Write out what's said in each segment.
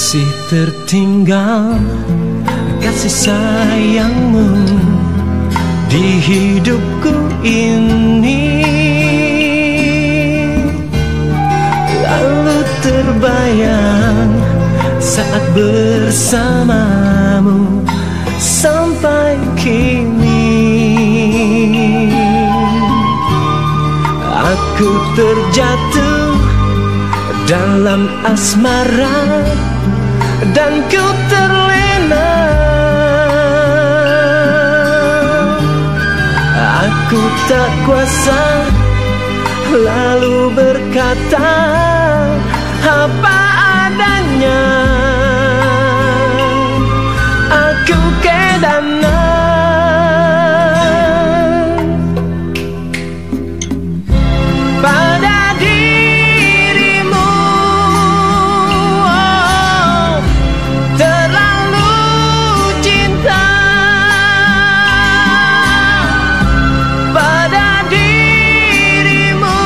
Masih tertinggal kasih sayangmu di hidupku ini. Lalu terbayang saat bersamamu sampai kini. Aku terjatuh dalam asmara dan ku terlena. Aku tak kuasa lalu berkata apa adanya. Aku kedana pada dirimu. Terlalu cinta pada dirimu.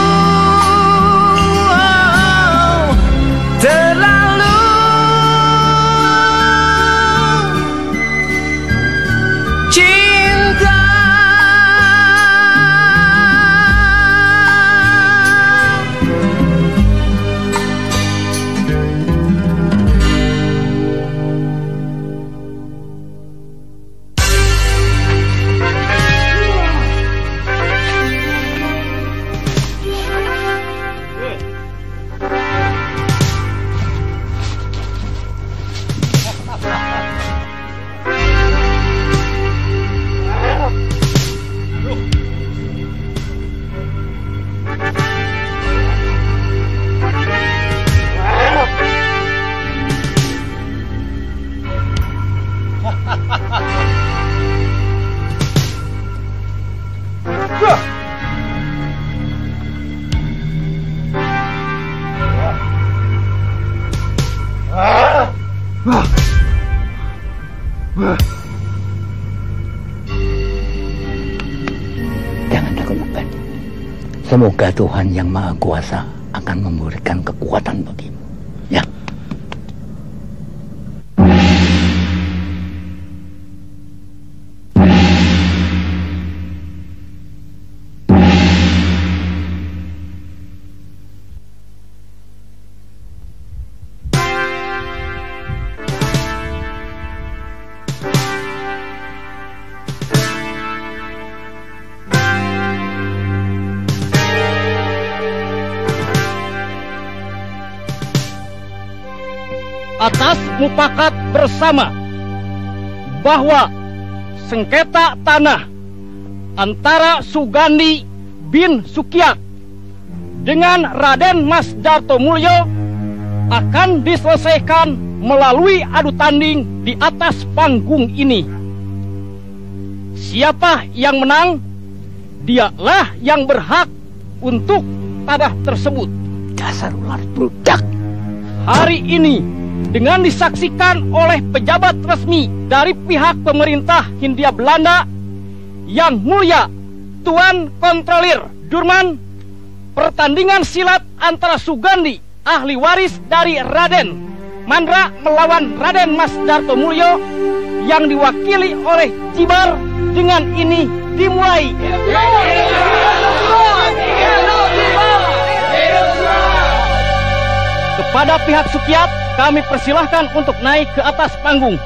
Terlalu cinta. Jangan takut, Nopen. Semoga Tuhan Yang Maha Kuasa akan memberikan kekuatan bagimu. Ya. Atas mufakat bersama bahwa sengketa tanah antara Sugandi bin Sukiat dengan Raden Mas Dartomulyo akan diselesaikan melalui adu tanding di atas panggung ini. Siapa yang menang, dialah yang berhak untuk tanah tersebut. Dasar ular budak. Hari ini dengan disaksikan oleh pejabat resmi dari pihak pemerintah Hindia Belanda, Yang Mulia Tuan Kontrolir Durman, pertandingan silat antara Sugandi, ahli waris dari Raden Mandra melawan Raden Mas Dartomulyo yang diwakili oleh Jibar dengan ini dimulai. Kepada pihak Sukiat, kami persilahkan untuk naik ke atas panggung.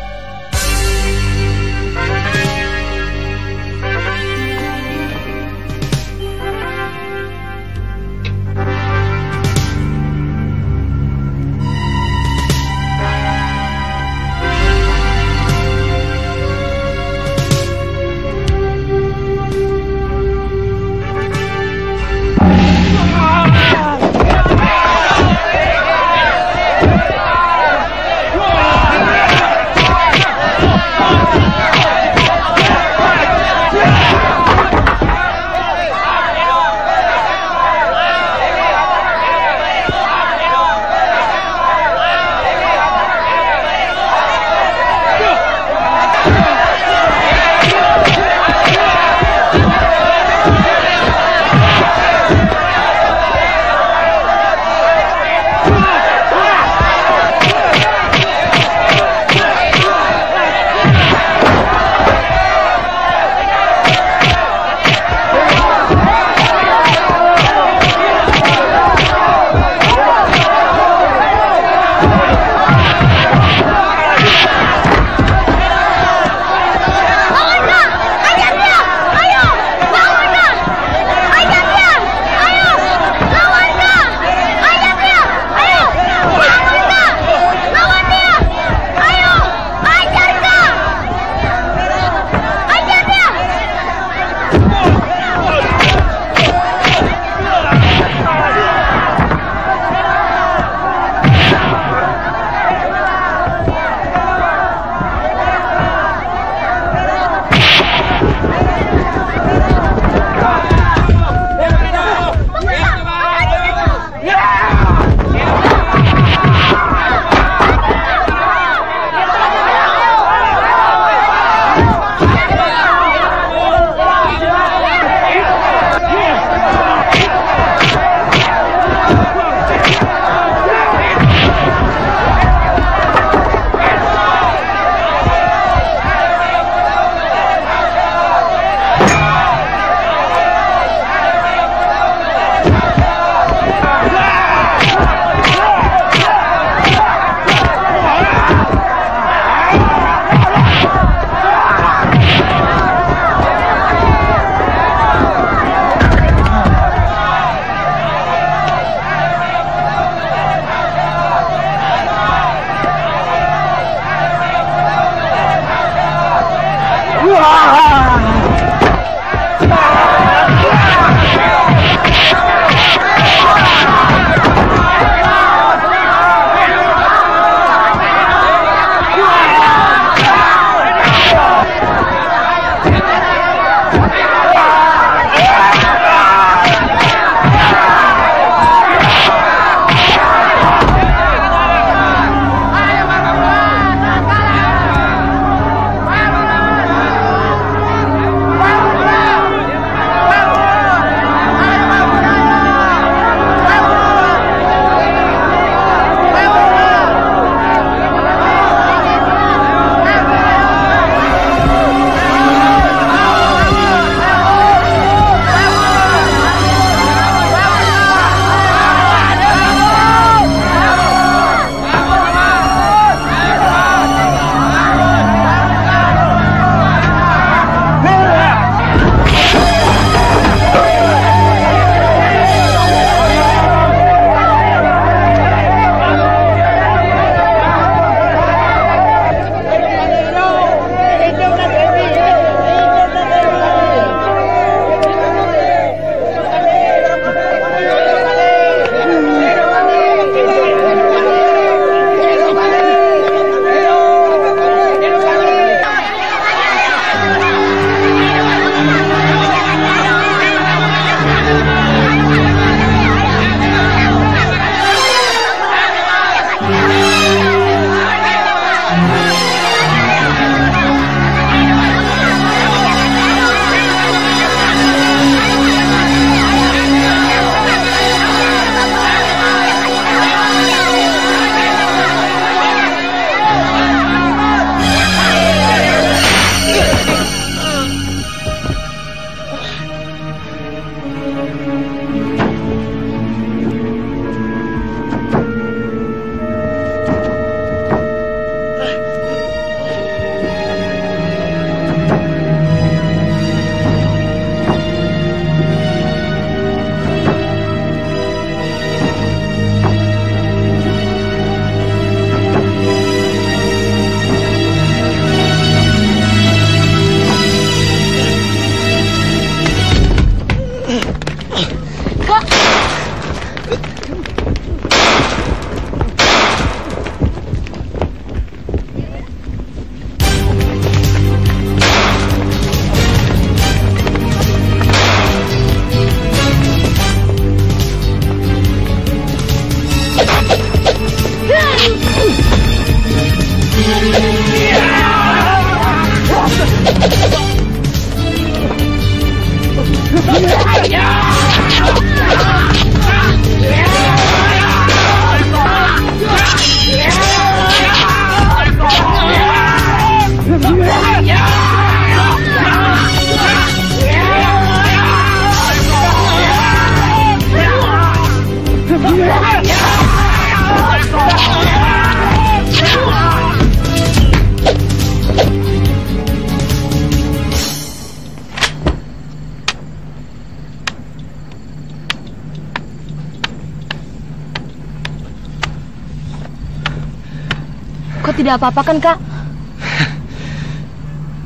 Kok tidak apa-apa kan, Kak?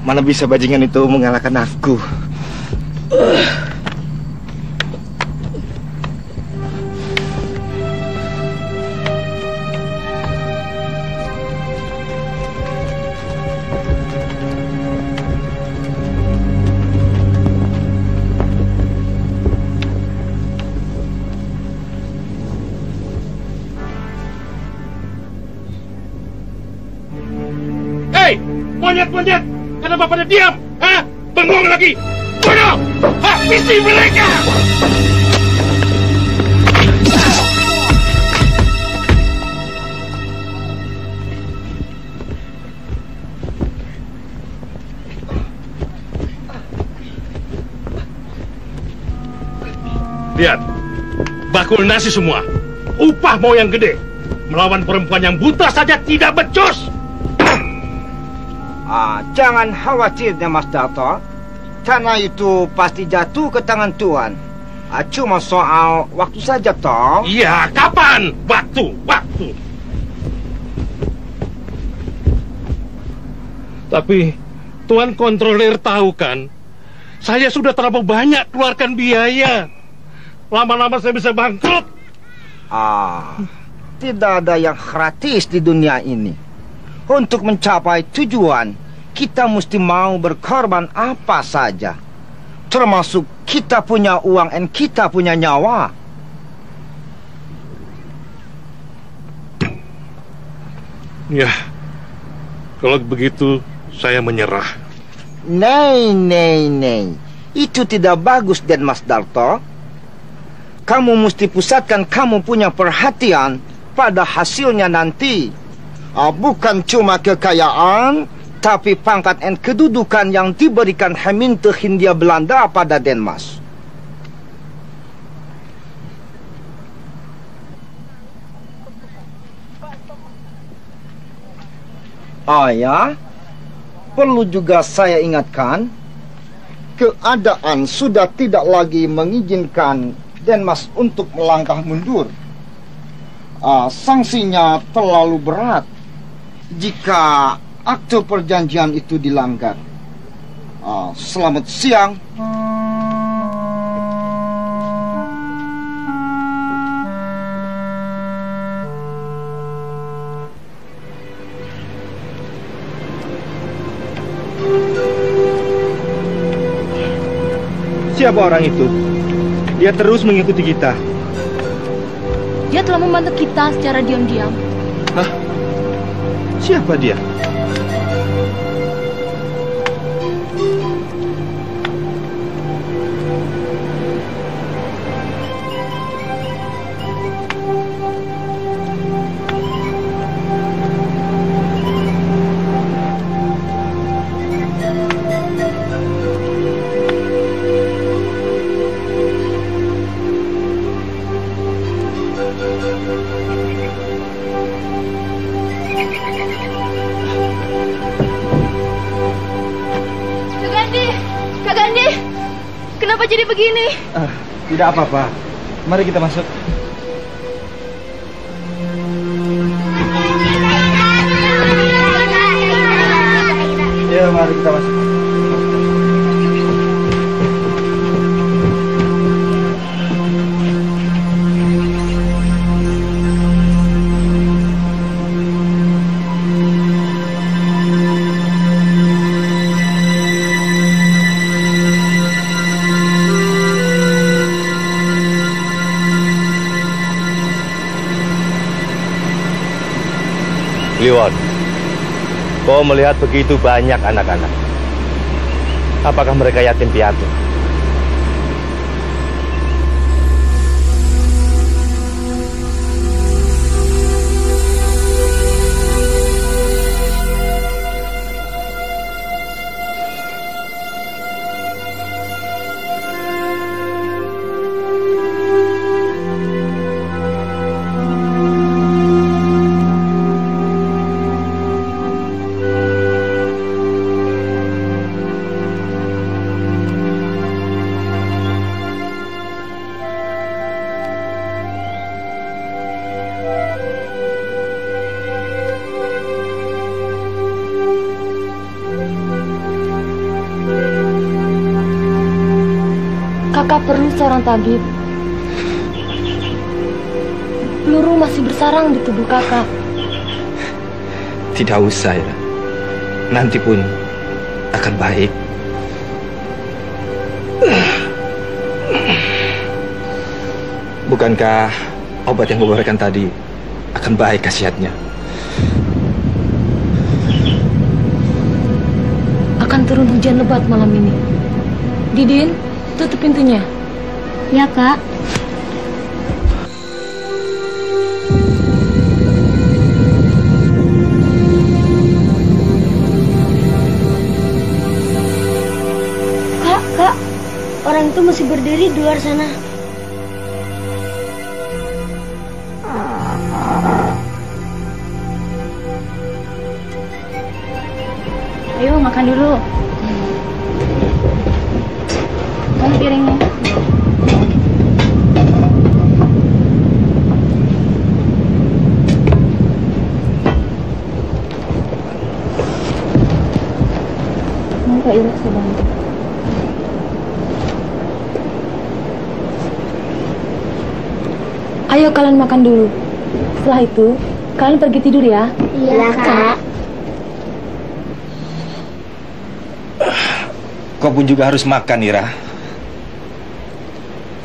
Mana bisa bajingan itu mengalahkan aku? Monyet-monyet, kenapa pada diam? Hah? Bengong lagi? Bunuh! Habisi mereka! Lihat, bakul nasi semua. Upah mau yang gede. Melawan perempuan yang buta saja tidak becus. Jangan khawatir, Mas Dato. Tanah itu pasti jatuh ke tangan Tuan. Cuma soal waktu saja, toh. Iya, kapan? Waktu. Tapi Tuan Kontroler tahu kan, saya sudah terlalu banyak keluarkan biaya. Lama-lama saya bisa bangkrut. Tidak ada yang gratis di dunia ini. Untuk mencapai tujuan, kita mesti mau berkorban apa saja. Termasuk kita punya uang dan kita punya nyawa. Ya, kalau begitu saya menyerah. Nei. Itu tidak bagus, Den Mas Darto. Kamu mesti pusatkan kamu punya perhatian pada hasilnya nanti. Bukan cuma kekayaan, tapi pangkat dan kedudukan yang diberikan Heminte Hindia Belanda pada Den Mas. Ya, perlu juga saya ingatkan, keadaan sudah tidak lagi mengizinkan Den Mas untuk melangkah mundur. Sanksinya terlalu berat jika akte perjanjian itu dilanggar. Selamat siang. Siapa orang itu? Dia terus mengikuti kita. Dia telah membantu kita secara diam-diam. Hah? Siapa dia? Kenapa jadi begini? Tidak apa-apa. Mari kita masuk. Ya, mari kita masuk. Liwon, kau melihat begitu banyak anak-anak. Apakah mereka yatim piatu? Kakak perlu seorang tabib. Peluru masih bersarang di tubuh kakak. Tidak usah, Ira. Nanti pun akan baik. Bukankah obat yang kau berikan tadi akan baik khasiatnya? Akan turun hujan lebat malam ini. Didin, tutup pintunya. Ya, Kak. Kak, orang itu masih berdiri di luar sana. Ayo makan dulu. Mana piringnya? Mau Kak Ira saya bantu. Ayo kalian makan dulu. Setelah itu, kalian pergi tidur ya. Iya, Kak. Kau pun juga harus makan, Ira.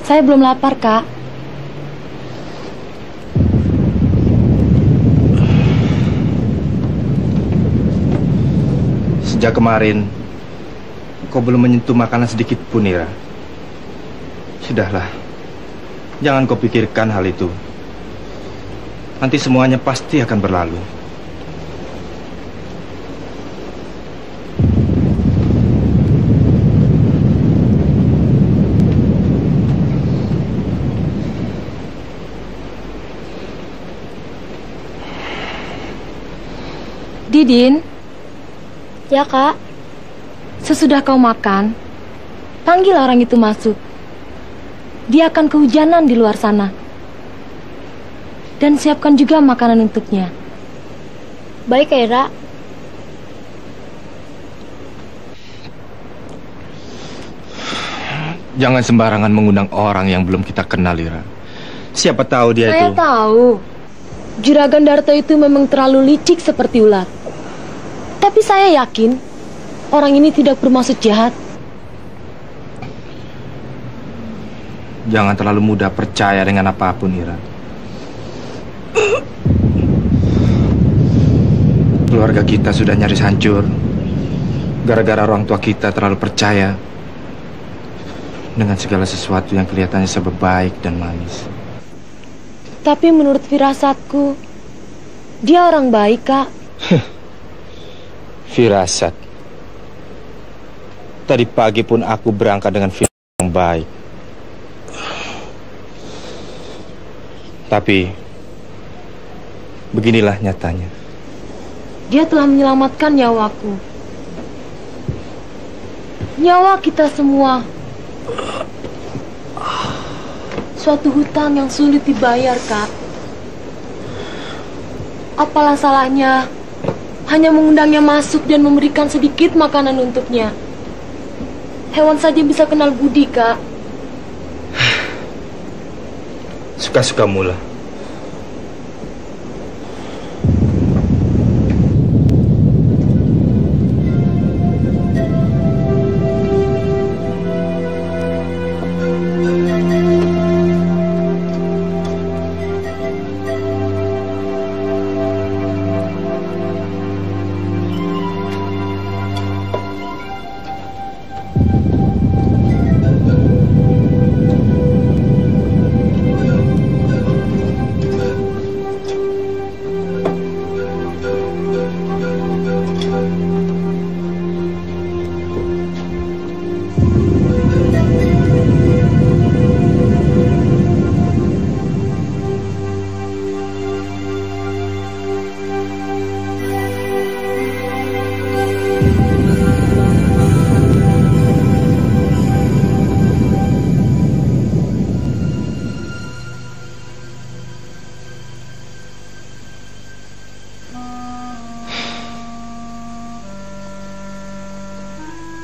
Saya belum lapar, Kak. Sejak kemarin, kau belum menyentuh makanan sedikit pun, Ira. Sudahlah, jangan kau pikirkan hal itu. Nanti semuanya pasti akan berlalu. Didin, Ya, Kak. sesudah kau makan, panggil orang itu masuk. Dia akan kehujanan di luar sana. Dan siapkan juga makanan untuknya. Baik, Kak Ira. Jangan sembarangan mengundang orang yang belum kita kenal, Ira. Siapa tahu dia Saya itu... tahu. Juragan Darto itu memang terlalu licik seperti ular. Tapi saya yakin orang ini tidak bermaksud jahat. Jangan terlalu mudah percaya dengan apapun, Ira. Keluarga kita sudah nyaris hancur gara-gara orang tua kita terlalu percaya dengan segala sesuatu yang kelihatannya serba baik dan manis. Tapi menurut firasatku, dia orang baik, Kak. Firasat. Tadi pagi pun aku berangkat dengan firasat yang baik. Tapi beginilah nyatanya. Dia telah menyelamatkan nyawaku. Nyawa kita semua. Suatu hutang yang sulit dibayar, Kak. Apalah salahnya hanya mengundangnya masuk dan memberikan sedikit makanan untuknya. Hewan saja bisa kenal budi, Kak. Suka-sukamu lah.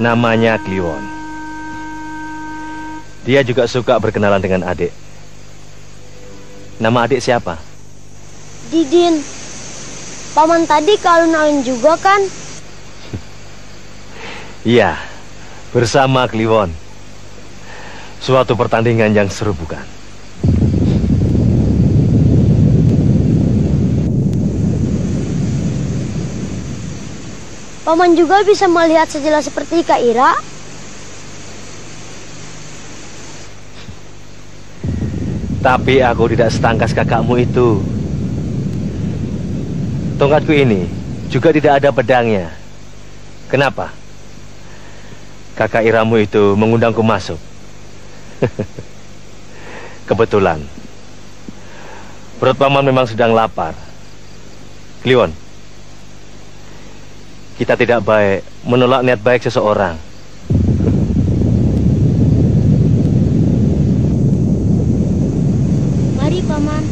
Namanya Kliwon. Dia juga suka berkenalan dengan adik. Nama adik siapa? Didin. Paman tadi ke alun-alun juga kan? Iya, bersama Kliwon. Suatu pertandingan yang seru bukan? Paman juga bisa melihat sejelas seperti Kak Ira? Tapi aku tidak setangkas kakakmu itu. Tongkatku ini juga tidak ada pedangnya. Kenapa? Kakak Iramu itu mengundangku masuk. Kebetulan. Perut paman memang sedang lapar. Kliwon, kita tidak baik menolak niat baik seseorang. Mari, Paman.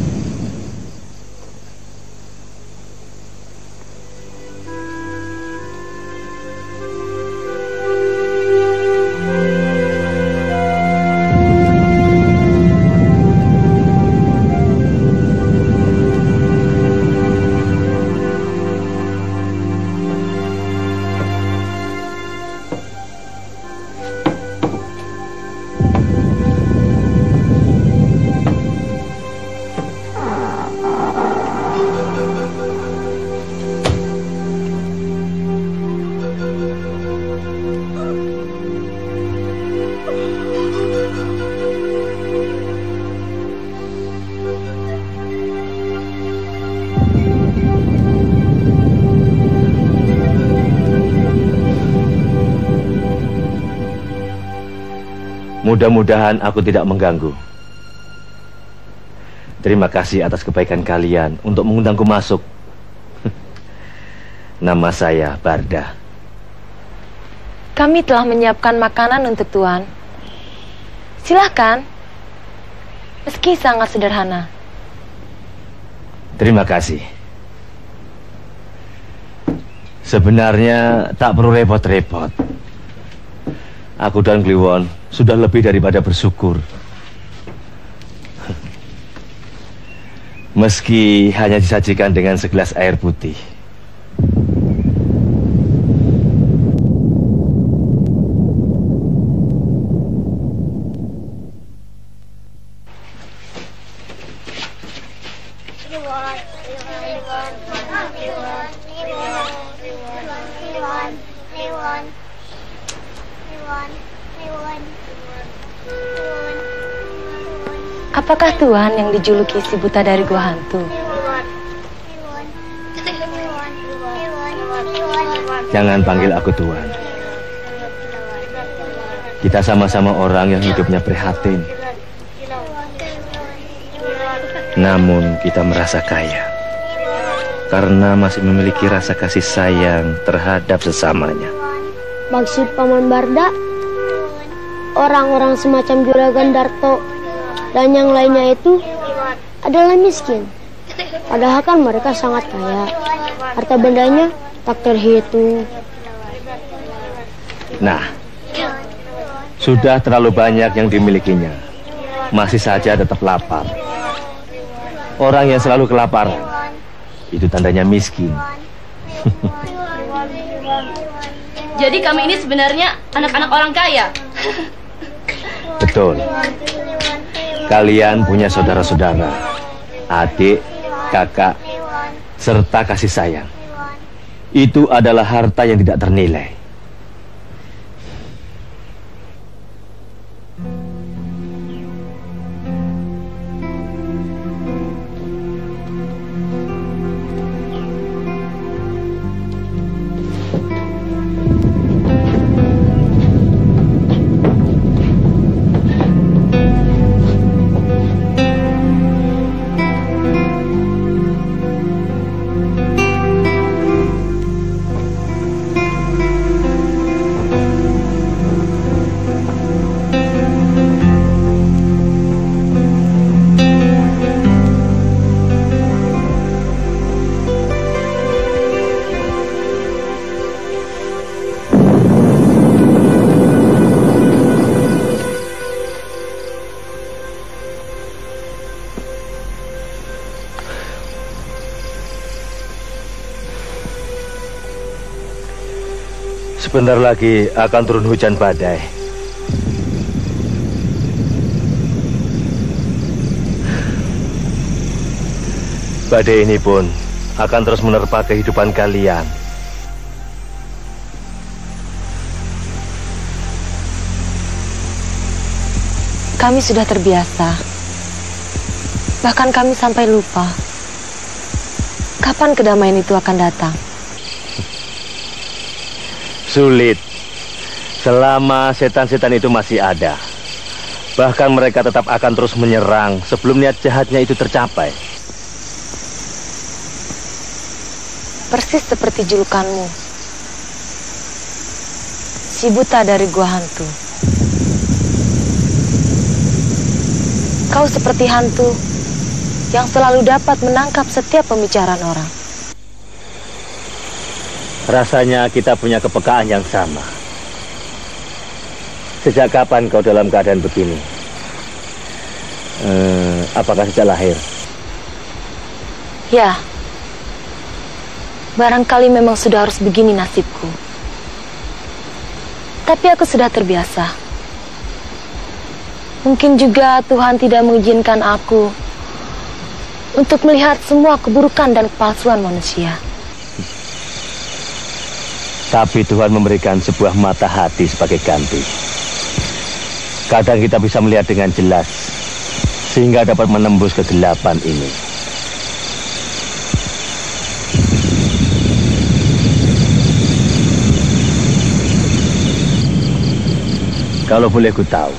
Mudah-mudahan aku tidak mengganggu. Terima kasih atas kebaikan kalian untuk mengundangku masuk. Nama saya Barda. Kami telah menyiapkan makanan untuk Tuan. Silahkan. Meski sangat sederhana. Terima kasih. Sebenarnya tak perlu repot-repot. Aku dan Kliwon sudah lebih daripada bersyukur. Meski hanya disajikan dengan segelas air putih. Apakah Tuan yang dijuluki si buta dari gua hantu? Jangan panggil aku Tuan. Kita sama-sama orang yang hidupnya prihatin. Namun kita merasa kaya karena masih memiliki rasa kasih sayang terhadap sesamanya. Maksud Paman Barda, orang-orang semacam Juragan Darto dan yang lainnya itu adalah miskin. Padahal kan mereka sangat kaya. Harta bendanya tak terhitung. Nah, sudah terlalu banyak yang dimilikinya. Masih saja tetap lapar. Orang yang selalu kelaparan, itu tandanya miskin. Jadi kami ini sebenarnya anak-anak orang kaya. Betul. Kalian punya saudara-saudara, adik, kakak, serta kasih sayang. Itu adalah harta yang tidak ternilai. Sebentar lagi akan turun hujan badai. Badai ini pun akan terus menerpa kehidupan kalian. Kami sudah terbiasa. Bahkan kami sampai lupa kapan kedamaian itu akan datang. Sulit. Selama setan-setan itu masih ada. Bahkan mereka tetap akan terus menyerang sebelum niat jahatnya itu tercapai. Persis seperti julukanmu, si buta dari gua hantu. Kau seperti hantu yang selalu dapat menangkap setiap pembicaraan orang. Rasanya kita punya kepekaan yang sama. Sejak kapan kau dalam keadaan begini? Apakah sejak lahir? Ya, barangkali memang sudah harus begini nasibku. Tapi aku sudah terbiasa. Mungkin juga Tuhan tidak mengizinkan aku untuk melihat semua keburukan dan kepalsuan manusia. Tapi Tuhan memberikan sebuah mata hati sebagai ganti. Kadang kita bisa melihat dengan jelas, sehingga dapat menembus kegelapan ini. Kalau boleh ku tahu,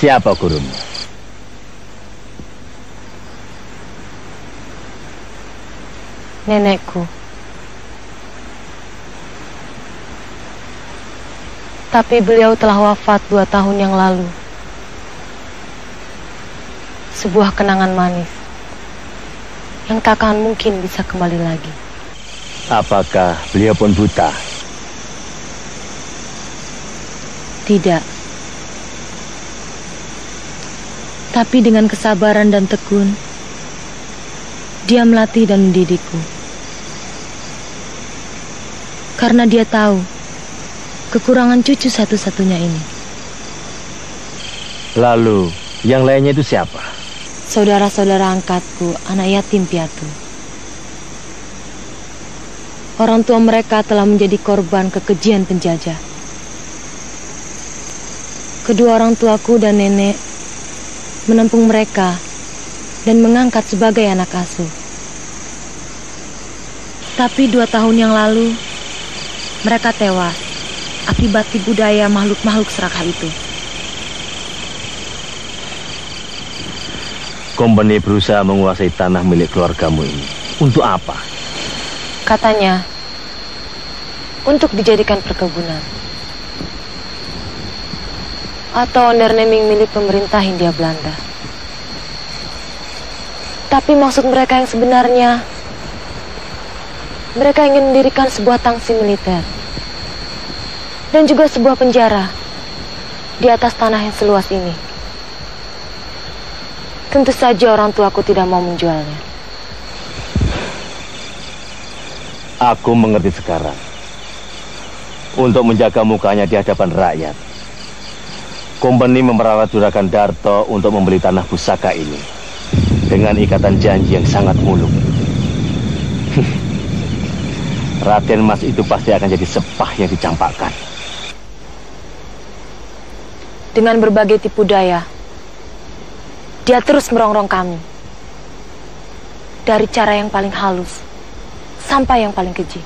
siapa gurumu? Nenekku. Tapi beliau telah wafat 2 tahun yang lalu. Sebuah kenangan manis yang tak akan mungkin bisa kembali lagi. Apakah beliau pun buta? Tidak. Tapi dengan kesabaran dan tekun, dia melatih dan mendidikku. Karena dia tahu kekurangan cucu satu-satunya ini. Lalu, yang lainnya itu siapa? Saudara-saudara angkatku, anak yatim piatu. Orang tua mereka telah menjadi korban kekejian penjajah. Kedua orang tuaku dan nenek menampung mereka dan mengangkat sebagai anak asuh. Tapi 2 tahun yang lalu, mereka tewas akibat tipu daya makhluk-makhluk serakah itu. Kompeni berusaha menguasai tanah milik keluargamu ini. Untuk apa? Katanya, untuk dijadikan perkebunan. Atau onderneming milik pemerintah Hindia Belanda. Tapi maksud mereka yang sebenarnya, mereka ingin mendirikan sebuah tangsi militer. Dan juga sebuah penjara di atas tanah yang seluas ini. Tentu saja orang tuaku tidak mau menjualnya. Aku mengerti sekarang. Untuk menjaga mukanya di hadapan rakyat, kompeni memperalat Juragan Darto untuk membeli tanah pusaka ini dengan ikatan janji yang sangat muluk. Raden Mas itu pasti akan jadi sepah yang dicampakkan. Dengan berbagai tipu daya, dia terus merongrong kami. Dari cara yang paling halus sampai yang paling keji.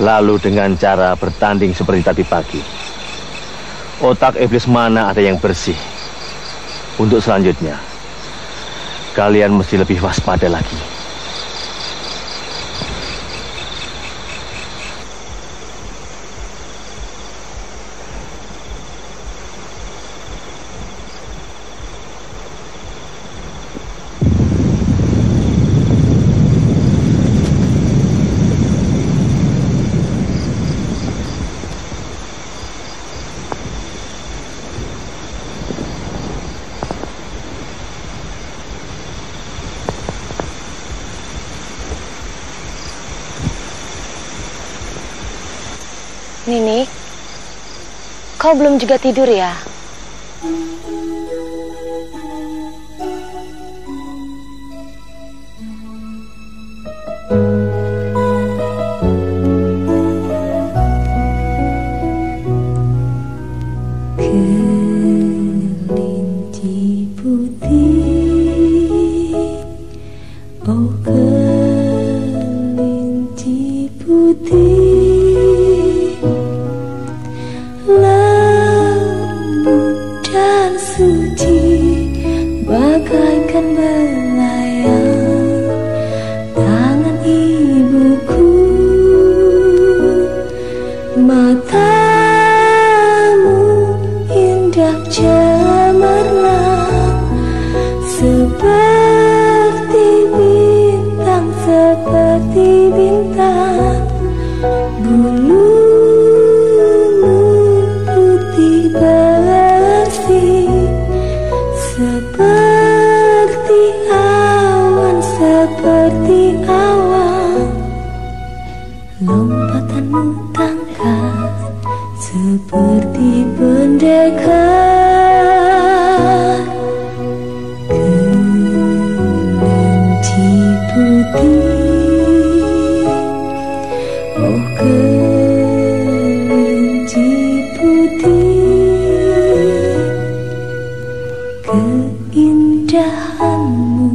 Lalu dengan cara bertanding seperti tadi pagi, otak iblis mana ada yang bersih? Untuk selanjutnya, kalian mesti lebih waspada lagi. Nini, kau belum juga tidur ya? Kelinci putih, oh kelinci putih, lembut dan suci bagaikan belayang tangan ibuku. Matamu indah cemerlang seperti bintang, seperti bintang. Bulumu putih bersih seperti awan, seperti awan. Lompatanmu tangkas seperti pendekar. Kelinci putih, oh kelinci putih, keindahanmu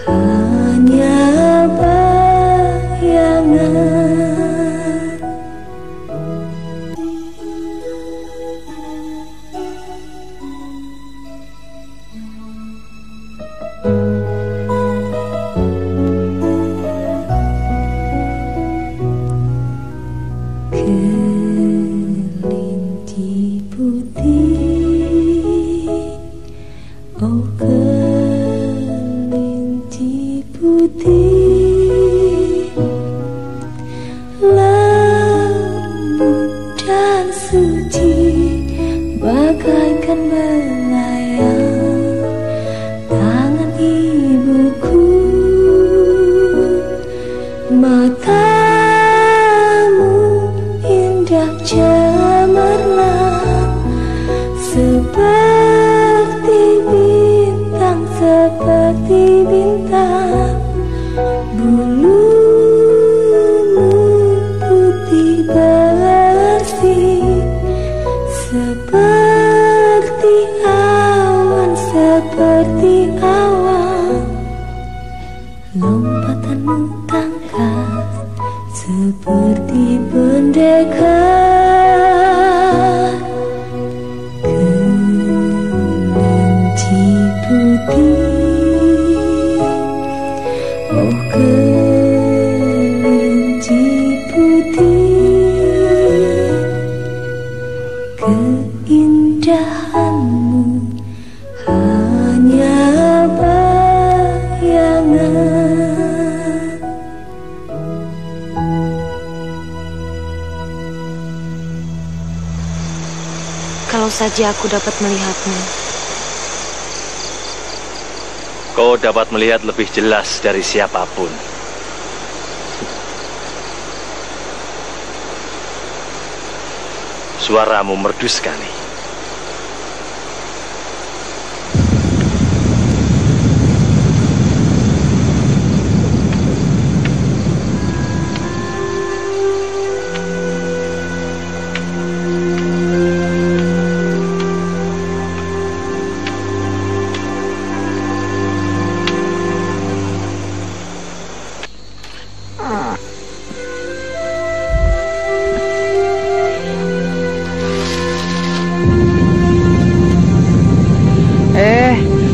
hanya bayangan. Kelinci putih, oh kelinci putih, lembut dan suci bagaikan belayang tangan ibuku. Matamu indah cemerlang seperti bintang, seperti bintang. Bulumu putih bersih seperti awan, seperti awan. Lompatanmu tangkas seperti pendekar. Kelinci putih, oh kelinci putih, keindahanmu hanya bayangan. Kalau saja aku dapat melihatmu. Kau dapat melihat lebih jelas dari siapapun. Suaramu merdu sekali.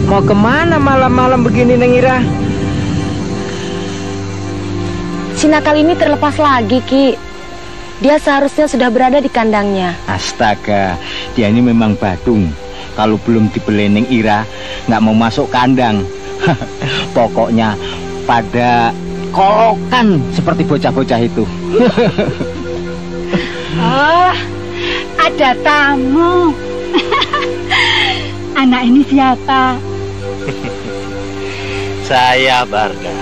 Mau kemana malam-malam begini, Neng Ira? Si nakal ini terlepas lagi, Ki. Dia seharusnya sudah berada di kandangnya. Astaga, dia ini memang badung. Kalau belum dibeli Neng Ira, nggak mau masuk kandang. Pokoknya pada kolokan seperti bocah-bocah itu. Oh, ada tamu. Anak ini siapa? Saya Barda.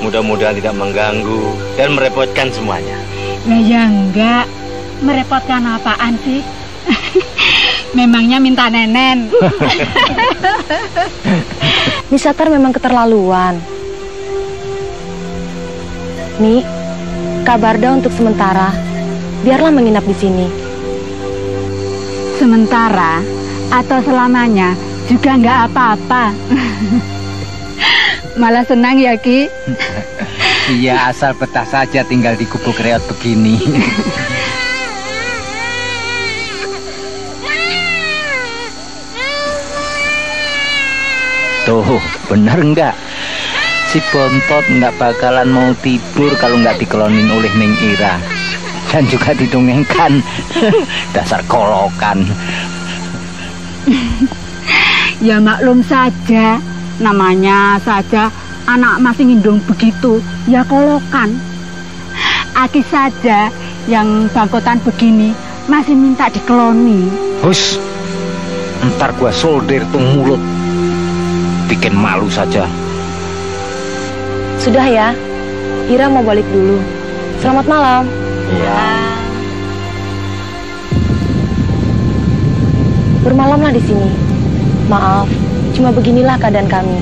Mudah-mudahan tidak mengganggu dan merepotkan semuanya. Lah ya enggak. merepotkan apaan sih? Memangnya minta nenen. Misatar memang keterlaluan. Mi, Kak Barda untuk sementara biarlah menginap di sini. Sementara atau selamanya juga nggak apa-apa. Malah senang ya, Ki? Iya, asal betah saja tinggal di gubuk reot begini. Tuh, bener nggak? Si Bontot nggak bakalan mau tidur kalau nggak dikelonin oleh Neng Ira. Dan juga didongengkan. Dasar kolokan. Ya maklum saja, namanya saja anak masih ngindung begitu, ya kolokan. Aki saja yang bangkotan begini masih minta dikeloni. Hus, ntar gua solder tuh mulut. Bikin malu saja. Sudah ya, Ira mau balik dulu. Selamat malam. Iya. Bermalamlah di sini. Maaf, cuma beginilah keadaan kami.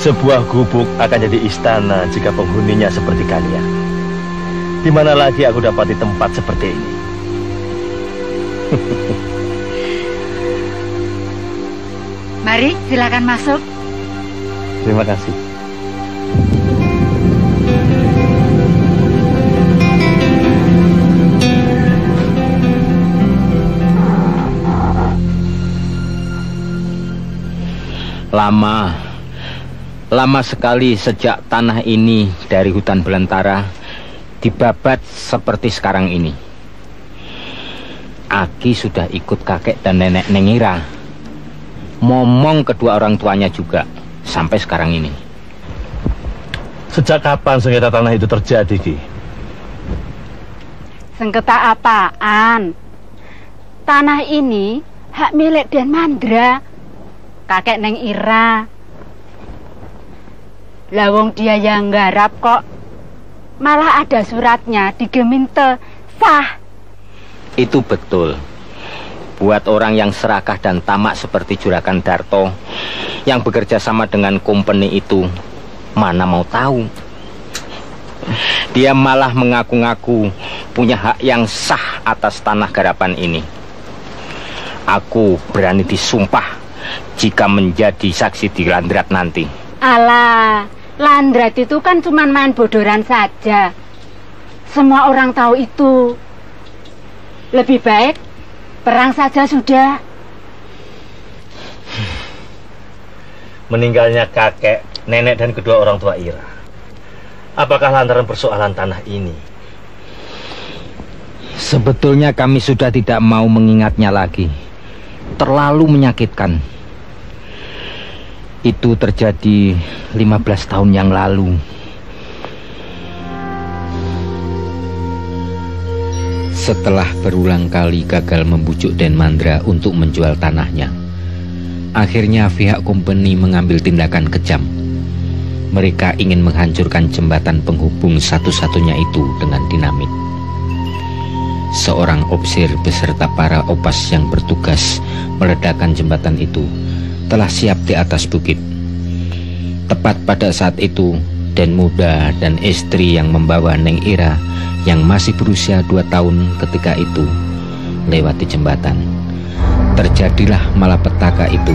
Sebuah gubuk akan jadi istana jika penghuninya seperti kalian. Di mana lagi aku dapati tempat seperti ini? Mari, silakan masuk. Terima kasih. Lama sekali sejak tanah ini dari hutan belantara dibabat seperti sekarang ini. Aki sudah ikut kakek dan nenek Neng Ira. Momong kedua orang tuanya juga sampai sekarang ini. Sejak kapan sengketa tanah itu terjadi, Ki? Sengketa apaan? Tanah ini hak milik Den Mandra, kakek Neng Ira. Lawong dia yang nggarap kok. Malah ada suratnya di Gemente, sah. Itu betul. Buat orang yang serakah dan tamak seperti Juragan Darto yang bekerja sama dengan company itu, mana mau tahu. Dia malah mengaku-ngaku punya hak yang sah atas tanah garapan ini. Aku berani disumpah jika menjadi saksi di Landrat nanti. Alah, Landrat itu kan cuma main bodoran saja. Semua orang tahu itu. Lebih baik perang saja sudah. Meninggalnya kakek, nenek dan kedua orang tua Ira. Apakah lantaran persoalan tanah ini? Sebetulnya kami sudah tidak mau mengingatnya lagi. Terlalu menyakitkan. Itu terjadi 15 tahun yang lalu. Setelah berulang kali gagal membujuk Den Mandra untuk menjual tanahnya, akhirnya pihak company mengambil tindakan kejam. Mereka ingin menghancurkan jembatan penghubung satu-satunya itu dengan dinamit. Seorang opsir beserta para opas yang bertugas meledakkan jembatan itu telah siap di atas bukit. Tepat pada saat itu, Den Muda dan istri yang membawa Neng Ira yang masih berusia 2 tahun ketika itu lewati jembatan. Terjadilah malapetaka itu.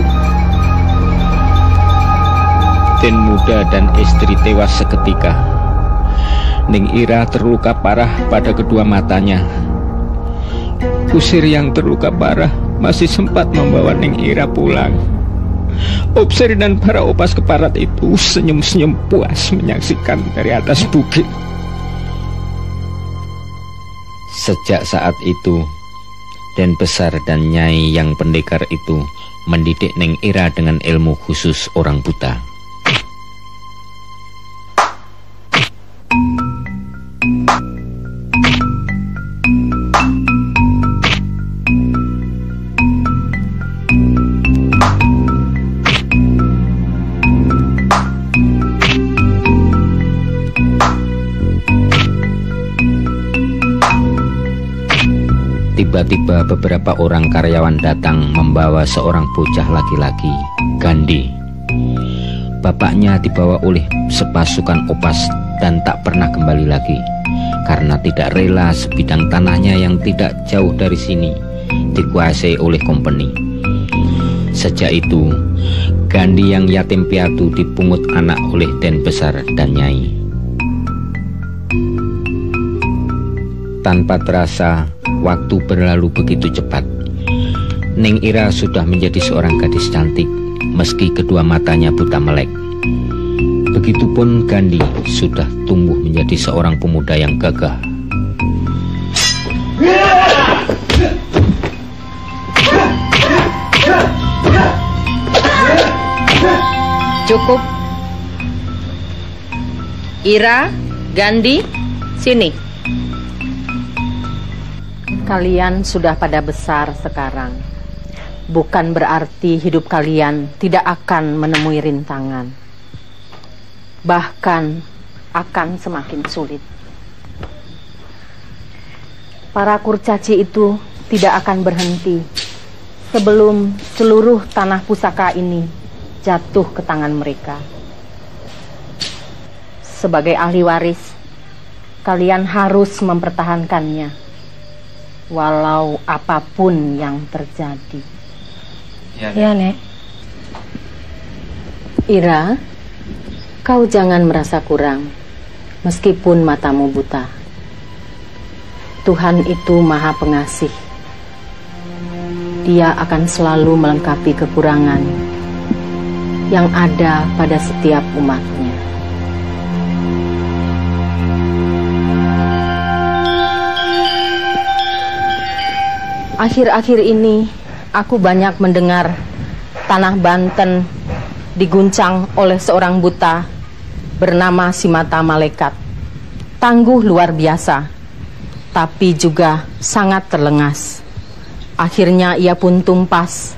Den Muda dan istri tewas seketika. Neng Ira terluka parah pada kedua matanya. Kusir yang terluka parah masih sempat membawa Neng Ira pulang. Opsir dan para opas keparat itu senyum-senyum puas menyaksikan dari atas bukit. Sejak saat itu, Den Besar dan Nyai yang pendekar itu mendidik Neng Ira dengan ilmu khusus orang buta. Tiba-tiba beberapa orang karyawan datang membawa seorang bocah laki-laki, Gandhi. Bapaknya dibawa oleh sepasukan opas dan tak pernah kembali lagi, karena tidak rela sebidang tanahnya yang tidak jauh dari sini dikuasai oleh company. Sejak itu, Gandhi yang yatim piatu dipungut anak oleh Den Besar dan Nyai. Tanpa terasa, waktu berlalu begitu cepat. Ning Ira sudah menjadi seorang gadis cantik, meski kedua matanya buta melek. Begitupun Gandhi sudah tumbuh menjadi seorang pemuda yang gagah. Cukup. Ira, Gandhi, sini. Kalian sudah pada besar sekarang. Bukan berarti hidup kalian tidak akan menemui rintangan. Bahkan akan semakin sulit. Para kurcaci itu tidak akan berhenti sebelum seluruh tanah pusaka ini jatuh ke tangan mereka. Sebagai ahli waris, kalian harus mempertahankannya, walau apapun yang terjadi. Ya, Nek. Ira, kau jangan merasa kurang, meskipun matamu buta. Tuhan itu Maha Pengasih. Dia akan selalu melengkapi kekurangan yang ada pada setiap umatnya. Akhir-akhir ini, aku banyak mendengar tanah Banten diguncang oleh seorang buta bernama Simata Malekat. Tangguh luar biasa, tapi juga sangat terlengas. Akhirnya ia pun tumpas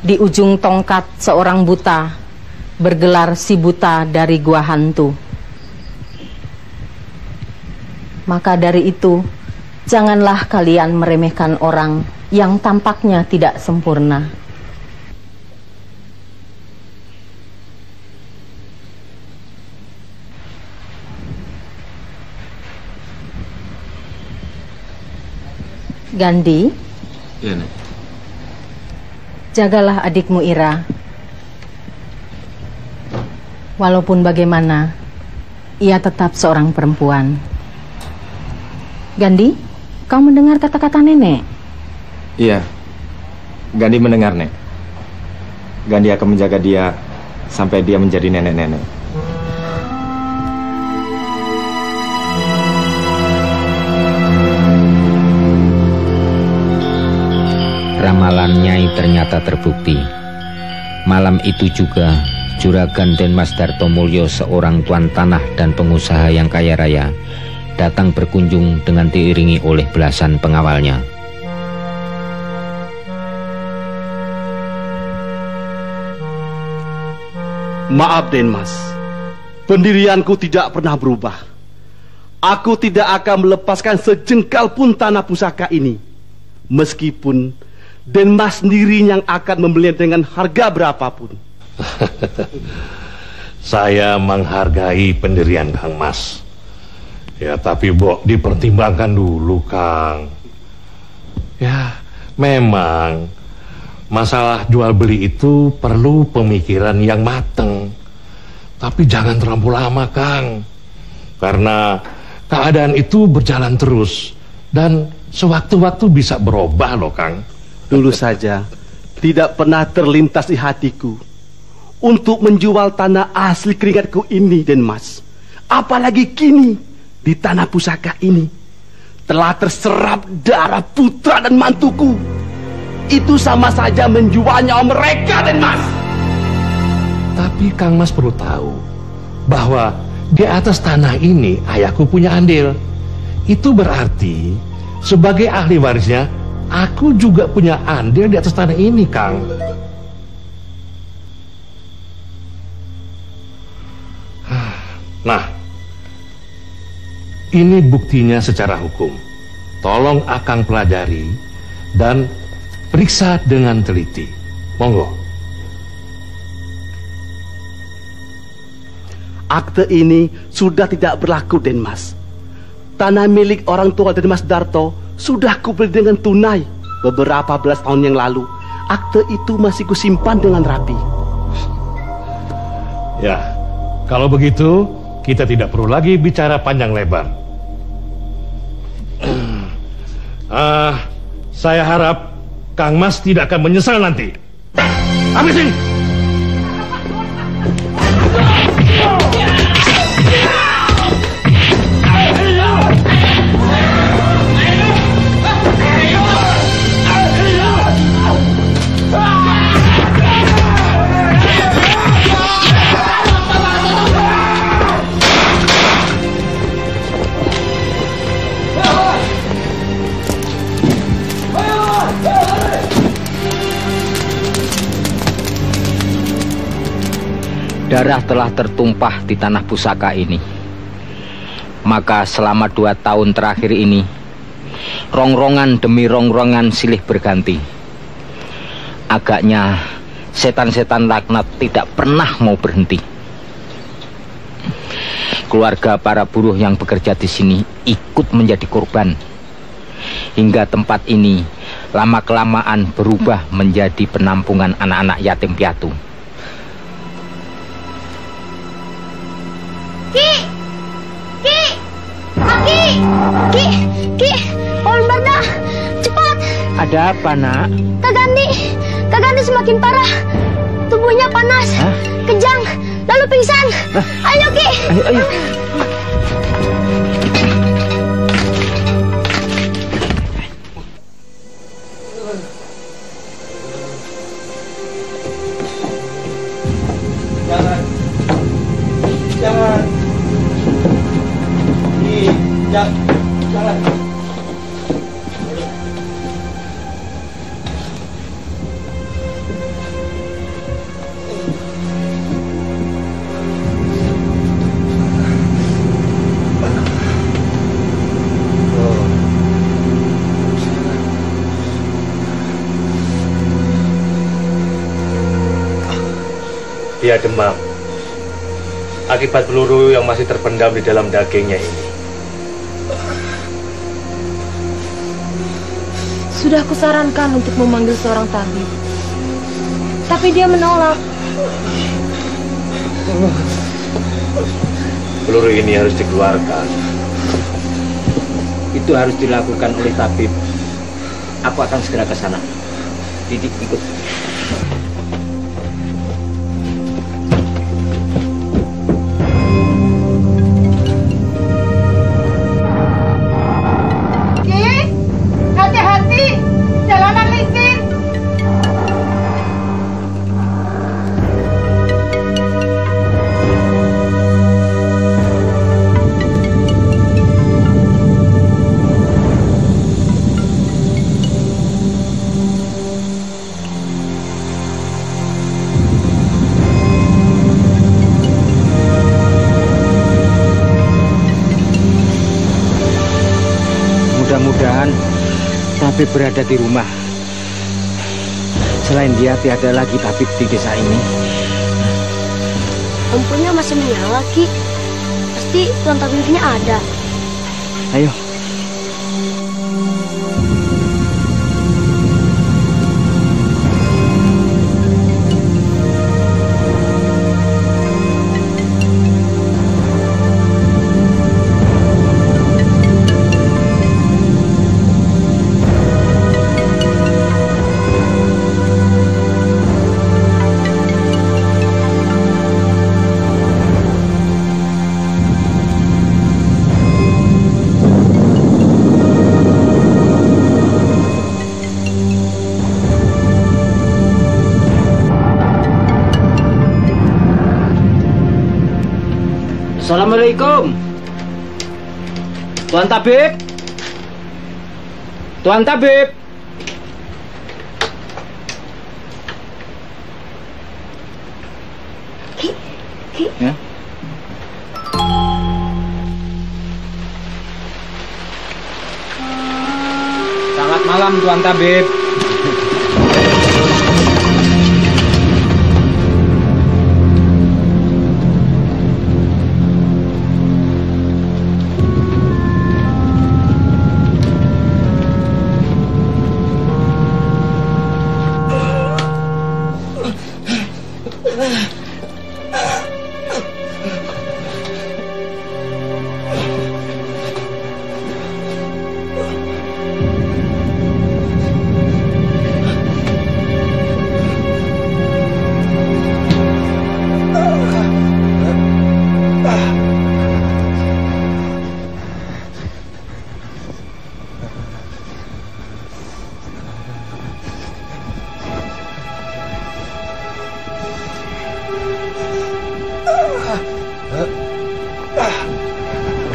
di ujung tongkat seorang buta bergelar si buta dari gua hantu. Maka dari itu, janganlah kalian meremehkan orang yang tampaknya tidak sempurna. Gandhi, Iya, Nek. jagalah adikmu Ira. Walaupun bagaimana, ia tetap seorang perempuan. Gandhi, kau mendengar kata-kata nenek? Iya, Gandhi mendengar, Nek. Gandhi akan menjaga dia sampai dia menjadi nenek-nenek. Ramalan Nyai ternyata terbukti. Malam itu juga Juragan Den Mas Dartomulyo, seorang tuan tanah dan pengusaha yang kaya raya, datang berkunjung dengan diiringi oleh belasan pengawalnya. Maaf Den Mas, pendirianku tidak pernah berubah. Aku tidak akan melepaskan sejengkal pun tanah pusaka ini, meskipun Den Mas sendiri yang akan membelinya dengan harga berapapun. Saya menghargai pendirian Kang Mas. Ya, tapi dipertimbangkan dulu, Kang. Ya, memang masalah jual beli itu perlu pemikiran yang matang. Tapi jangan terlalu lama, Kang. Karena keadaan itu berjalan terus dan sewaktu-waktu bisa berubah loh, Kang. Dulu saja tidak pernah terlintas di hatiku untuk menjual tanah asli keringatku ini, Den Mas. Apalagi kini di tanah pusaka ini telah terserap darah putra dan mantuku. Itu sama saja menjual nyawa mereka, Den Mas. Tapi Kang Mas perlu tahu bahwa di atas tanah ini ayahku punya andil. Itu berarti sebagai ahli warisnya, aku juga punya andil di atas tanah ini, Kang. Nah, ini buktinya secara hukum. Tolong Akang pelajari dan periksa dengan teliti. Monggo. Akte ini sudah tidak berlaku, Den Mas. Tanah milik orang tua Den Mas Darto sudah kubeli dengan tunai beberapa belas tahun yang lalu. Akte itu masih kusimpan dengan rapi. Ya, kalau begitu kita tidak perlu lagi bicara panjang lebar. Saya harap Kang Mas tidak akan menyesal nanti. Habisin! Darah telah tertumpah di tanah pusaka ini. Maka selama 2 tahun terakhir ini, rongrongan demi rongrongan silih berganti. Agaknya setan-setan laknat tidak pernah mau berhenti. Keluarga para buruh yang bekerja di sini ikut menjadi korban. Hingga tempat ini lama-kelamaan berubah menjadi penampungan anak-anak yatim piatu. Ki, Paman Barda, cepat. Ada apa, Nak? Kak Gandhi semakin parah. Tubuhnya panas, kejang, lalu pingsan. Ayo, Ki. Ayo. Jangan. Jangan. Dia demam akibat peluru yang masih terpendam di dalam dagingnya ini. Sudah kusarankan untuk memanggil seorang tabib, tapi dia menolak. Peluru ini harus dikeluarkan. Itu harus dilakukan oleh tabib. Aku akan segera ke sana. Didik, ikut. Hati-hati, jalanan licin. Mudah-mudahan tabib berada di rumah. Selain dia, tiada lagi tabib di desa ini. Lampunya masih menyala, Ki. Pasti tuan tabibnya ada. Ayo. Assalamualaikum. Tuan tabib. Tuan tabib. Ki. Ya. Selamat malam, Tuan Tabib.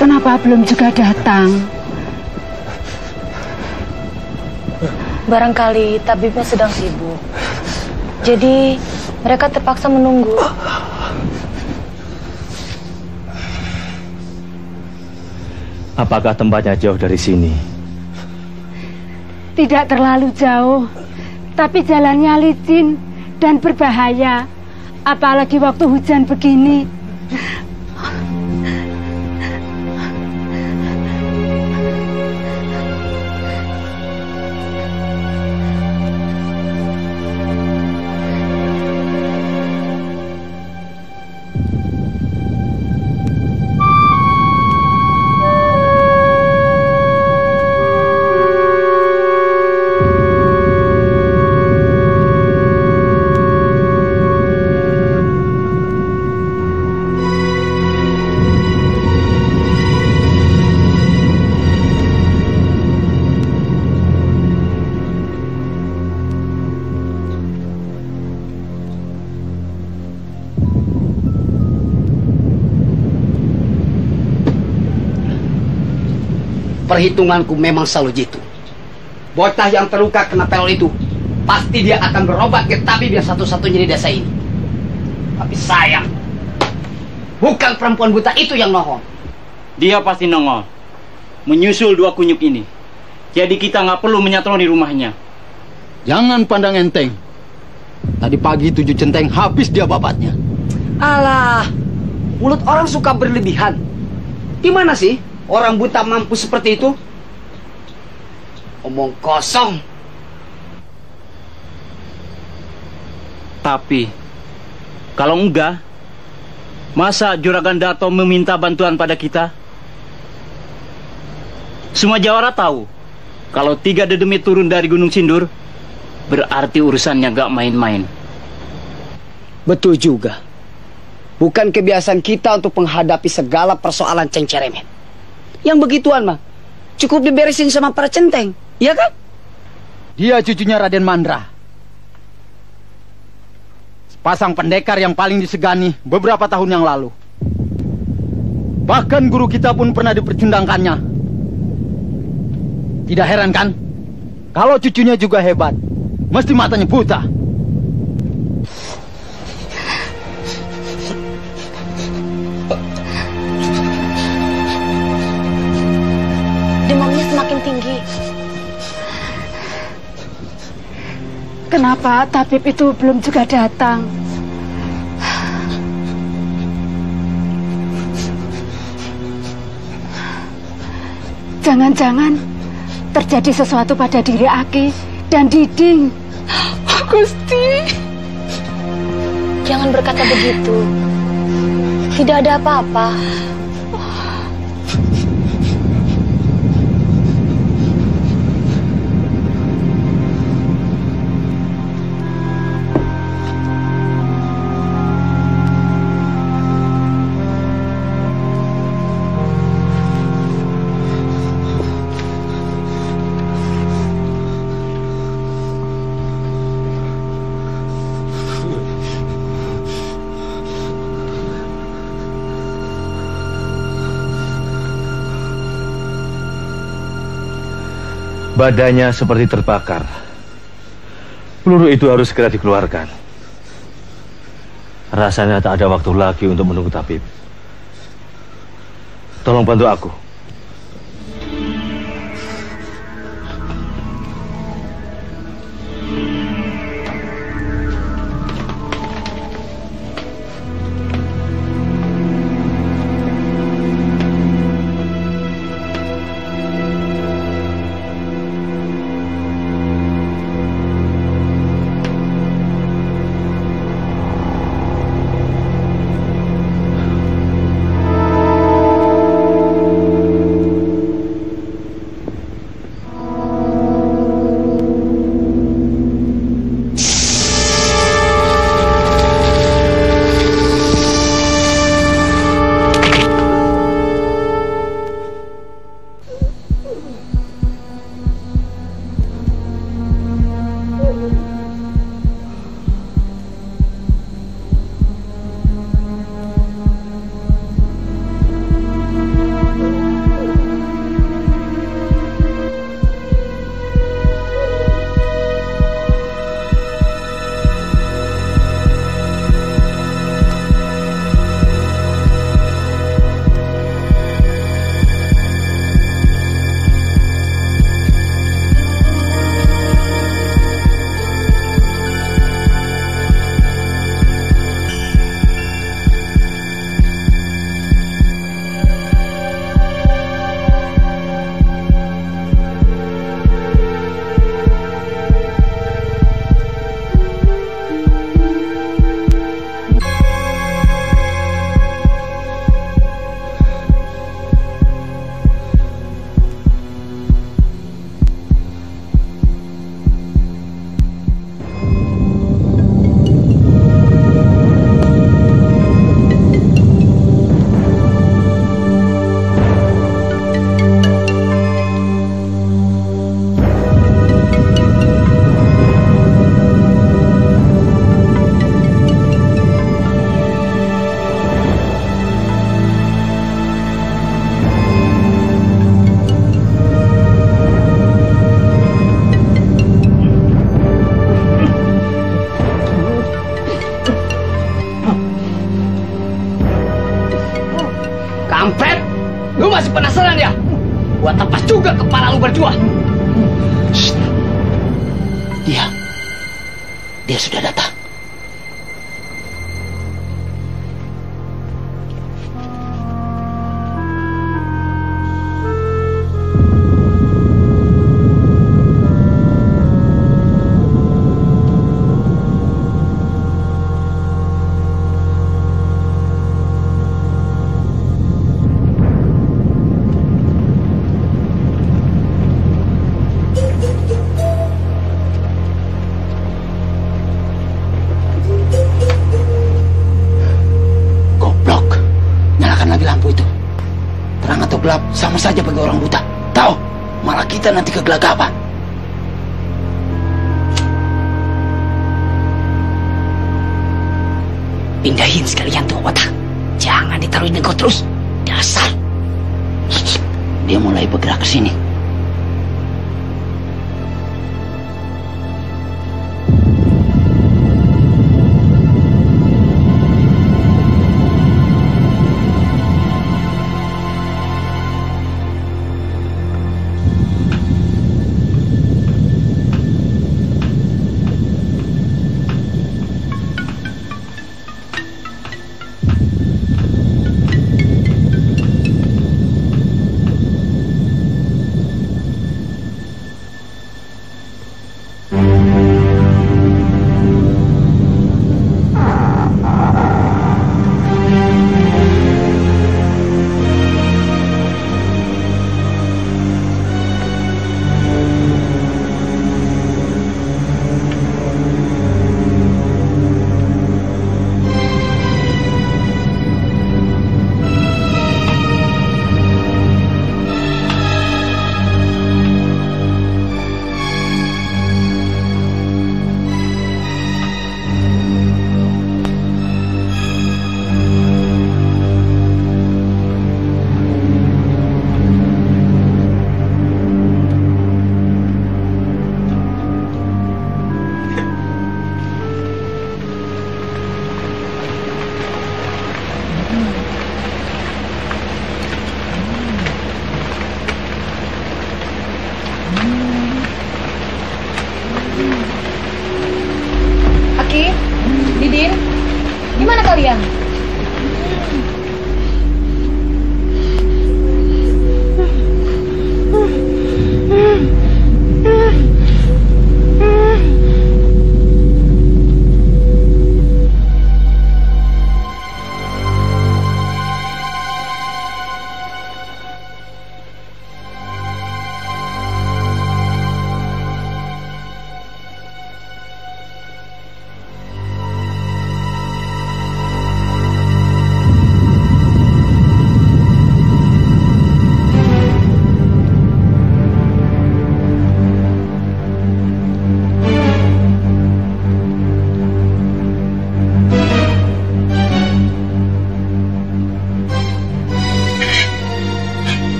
Kenapa belum juga datang? Barangkali tabibnya sedang sibuk. Jadi mereka terpaksa menunggu. Apakah tempatnya jauh dari sini? Tidak terlalu jauh, tapi jalannya licin dan berbahaya. Apalagi waktu hujan begini. Perhitunganku memang selalu jitu. Bocah yang terluka kena pelor itu pasti dia akan berobat ke tabib yang satu-satunya di desa ini. Tapi sayang, bukan perempuan buta itu yang nongol. Dia pasti nongol, menyusul dua kunyuk ini. Jadi kita nggak perlu menyatroni rumahnya. Jangan pandang enteng. Tadi pagi 7 centeng habis dia babatnya. Alah, mulut orang suka berlebihan. Gimana sih orang buta mampu seperti itu? Omong kosong. Tapi kalau enggak, masa Juragan Darto meminta bantuan pada kita? Semua jawara tahu kalau 3 dedemit turun dari Gunung Sindur, berarti urusannya gak main-main. Betul juga. Bukan kebiasaan kita untuk menghadapi segala persoalan cengceremen. Yang begituan mah cukup diberesin sama para centeng, ya kan? Dia cucunya Raden Mandra, sepasang pendekar yang paling disegani beberapa tahun yang lalu. Bahkan guru kita pun pernah dipercundangkannya. Tidak heran kan kalau cucunya juga hebat, mesti matanya buta. Demamnya semakin tinggi. Kenapa tabib itu belum juga datang? Jangan-jangan terjadi sesuatu pada diri Aki dan Diding. Gusti, jangan berkata begitu. Tidak ada apa-apa. Badannya seperti terbakar. Peluru itu harus segera dikeluarkan. Rasanya tak ada waktu lagi untuk menunggu tabib. Tolong bantu aku. gua tepas juga kepala lu berdua. Shh. Dia sudah datang. Sama saja bagi orang buta. Tahu, malah kita nanti kegelagapan. Pindahin sekalian tuh otak. Jangan ditaruh di got terus. Dasar. Dia mulai bergerak ke sini.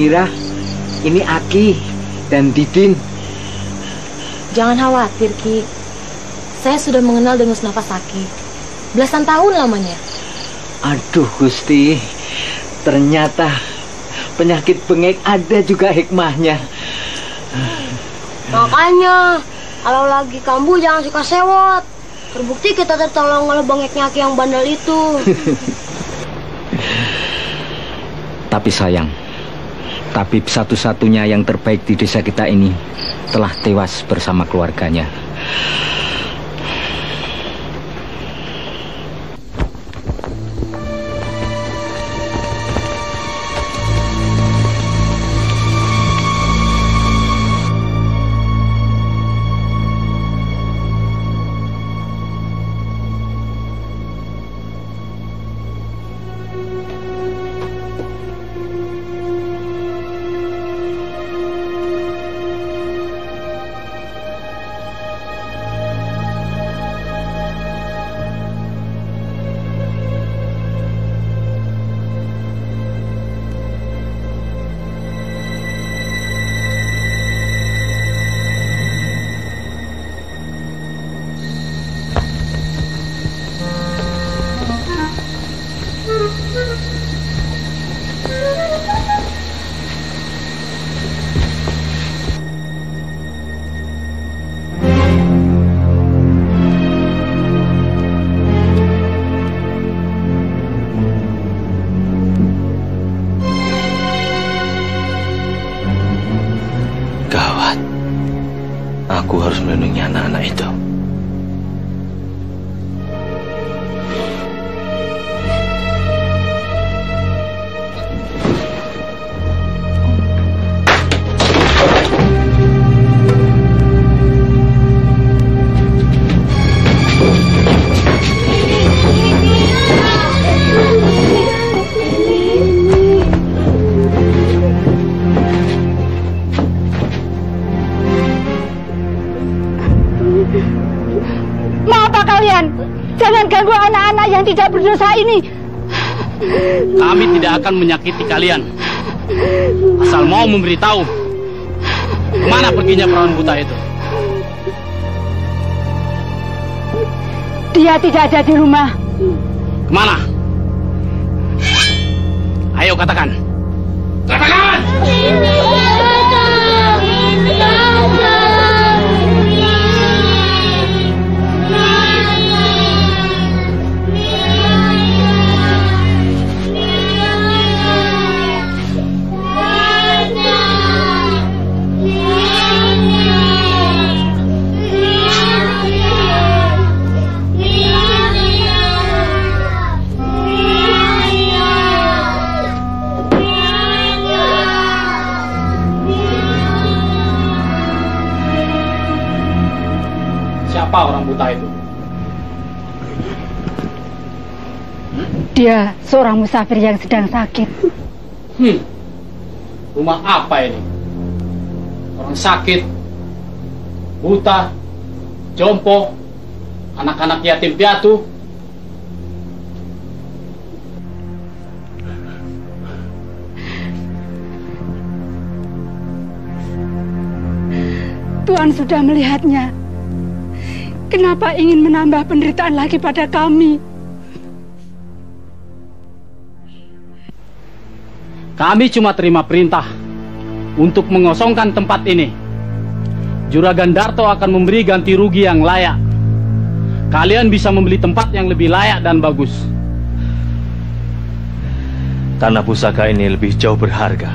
Ira, ini Aki dan Didin. Jangan khawatir, Ki. Saya sudah mengenal Dengus Nafas Aki. Belasan tahun lamanya. Aduh, Gusti. Ternyata penyakit bengek ada juga hikmahnya. Makanya, kalau lagi kambuh jangan suka sewot. Terbukti kita tertolong oleh bengeknya Aki yang bandel itu. Tapi sayang, tabib satu-satunya yang terbaik di desa kita ini telah tewas bersama keluarganya. Aku harus melindungi anak-anak itu. Jangan ganggu anak-anak yang tidak berdosa ini. Kami tidak akan menyakiti kalian. Asal mau memberitahu kemana perginya perawan buta itu. Dia tidak ada di rumah. Kemana? Ayo katakan. Katakan! Siapa orang buta itu? Dia seorang musafir yang sedang sakit. Rumah apa ini? Orang sakit, buta, jompo, anak-anak yatim piatu. Tuhan sudah melihatnya. Kenapa ingin menambah penderitaan lagi pada kami? Kami cuma terima perintah untuk mengosongkan tempat ini. Juragan Darto akan memberi ganti rugi yang layak. Kalian bisa membeli tempat yang lebih layak dan bagus. Tanah pusaka ini lebih jauh berharga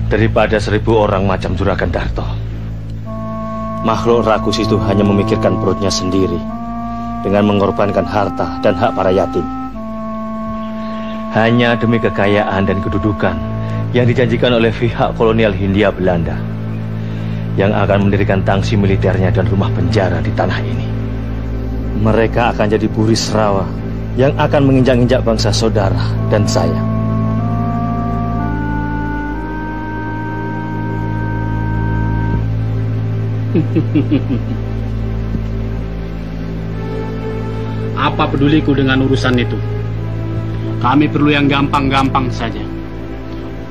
daripada 1000 orang macam Juragan Darto. Makhluk rakus itu hanya memikirkan perutnya sendiri dengan mengorbankan harta dan hak para yatim. Hanya demi kekayaan dan kedudukan yang dijanjikan oleh pihak kolonial Hindia Belanda yang akan mendirikan tangsi militernya dan rumah penjara di tanah ini. Mereka akan jadi buris rawa yang akan menginjak-injak bangsa saudara dan saya. Apa peduliku dengan urusan itu? Kami perlu yang gampang-gampang saja.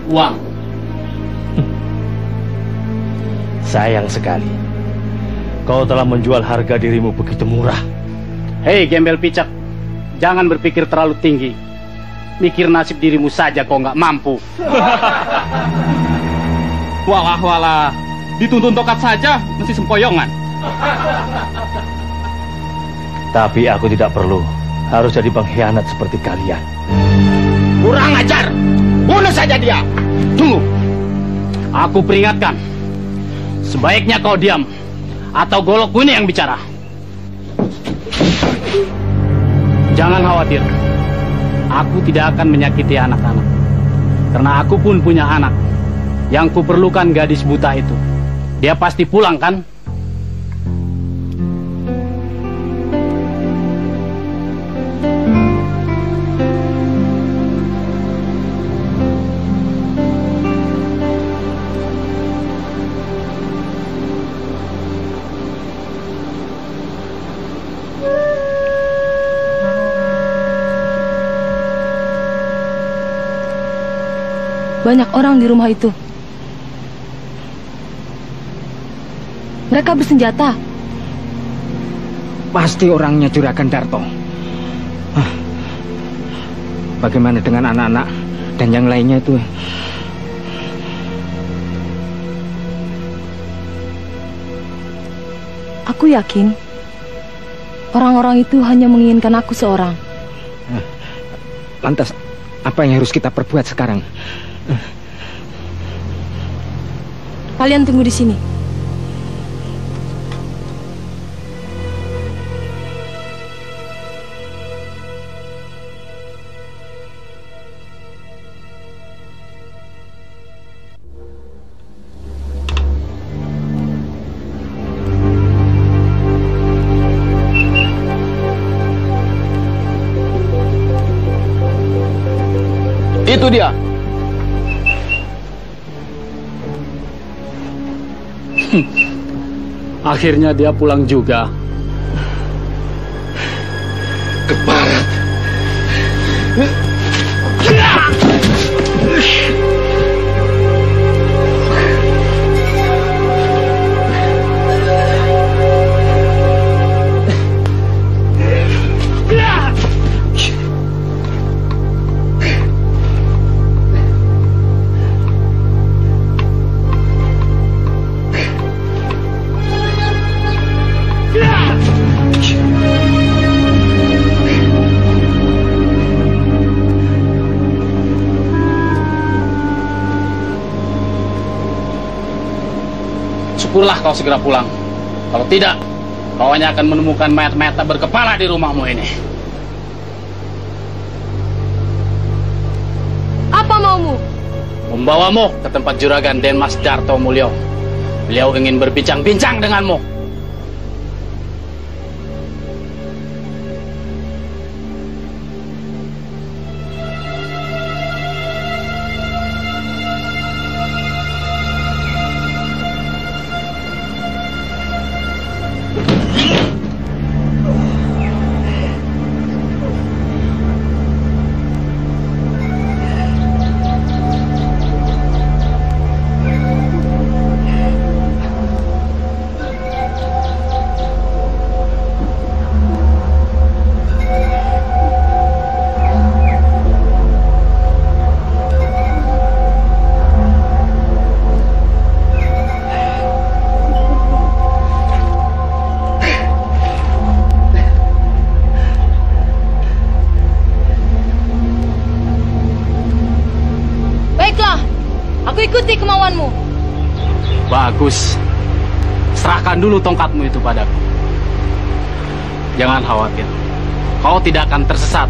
Uang. Sayang sekali kau telah menjual harga dirimu begitu murah. Hei gembel picak, jangan berpikir terlalu tinggi. Mikir nasib dirimu saja kau nggak mampu. Walah, dituntun tokat saja mesti sempoyongan. Tapi aku tidak perlu harus jadi pengkhianat seperti kalian. Kurang ajar, bunuh saja dia. Tunggu, aku peringatkan. Sebaiknya kau diam, atau golokku ini yang bicara. Jangan khawatir, aku tidak akan menyakiti anak-anak. Karena aku pun punya anak. Yang kuperlukan gadis buta itu. Dia pasti pulang kan? Banyak orang di rumah itu. Mereka bersenjata. Pasti orangnya Juragan Darto. Bagaimana dengan anak-anak dan yang lainnya itu? Aku yakin orang-orang itu hanya menginginkan aku seorang. Lantas, apa yang harus kita perbuat sekarang? Kalian tunggu di sini. Itu dia. Akhirnya dia pulang juga. Ke barat. Syukurlah kau segera pulang. Kalau tidak, kau hanya akan menemukan mayat-mayat tak berkepala di rumahmu ini. Apa maumu? Membawamu ke tempat juragan Den Mas Darto Mulyo. Beliau ingin berbincang-bincang denganmu. Ikuti kemauanmu. Bagus. Serahkan dulu tongkatmu itu padaku. Jangan khawatir. Kau tidak akan tersesat.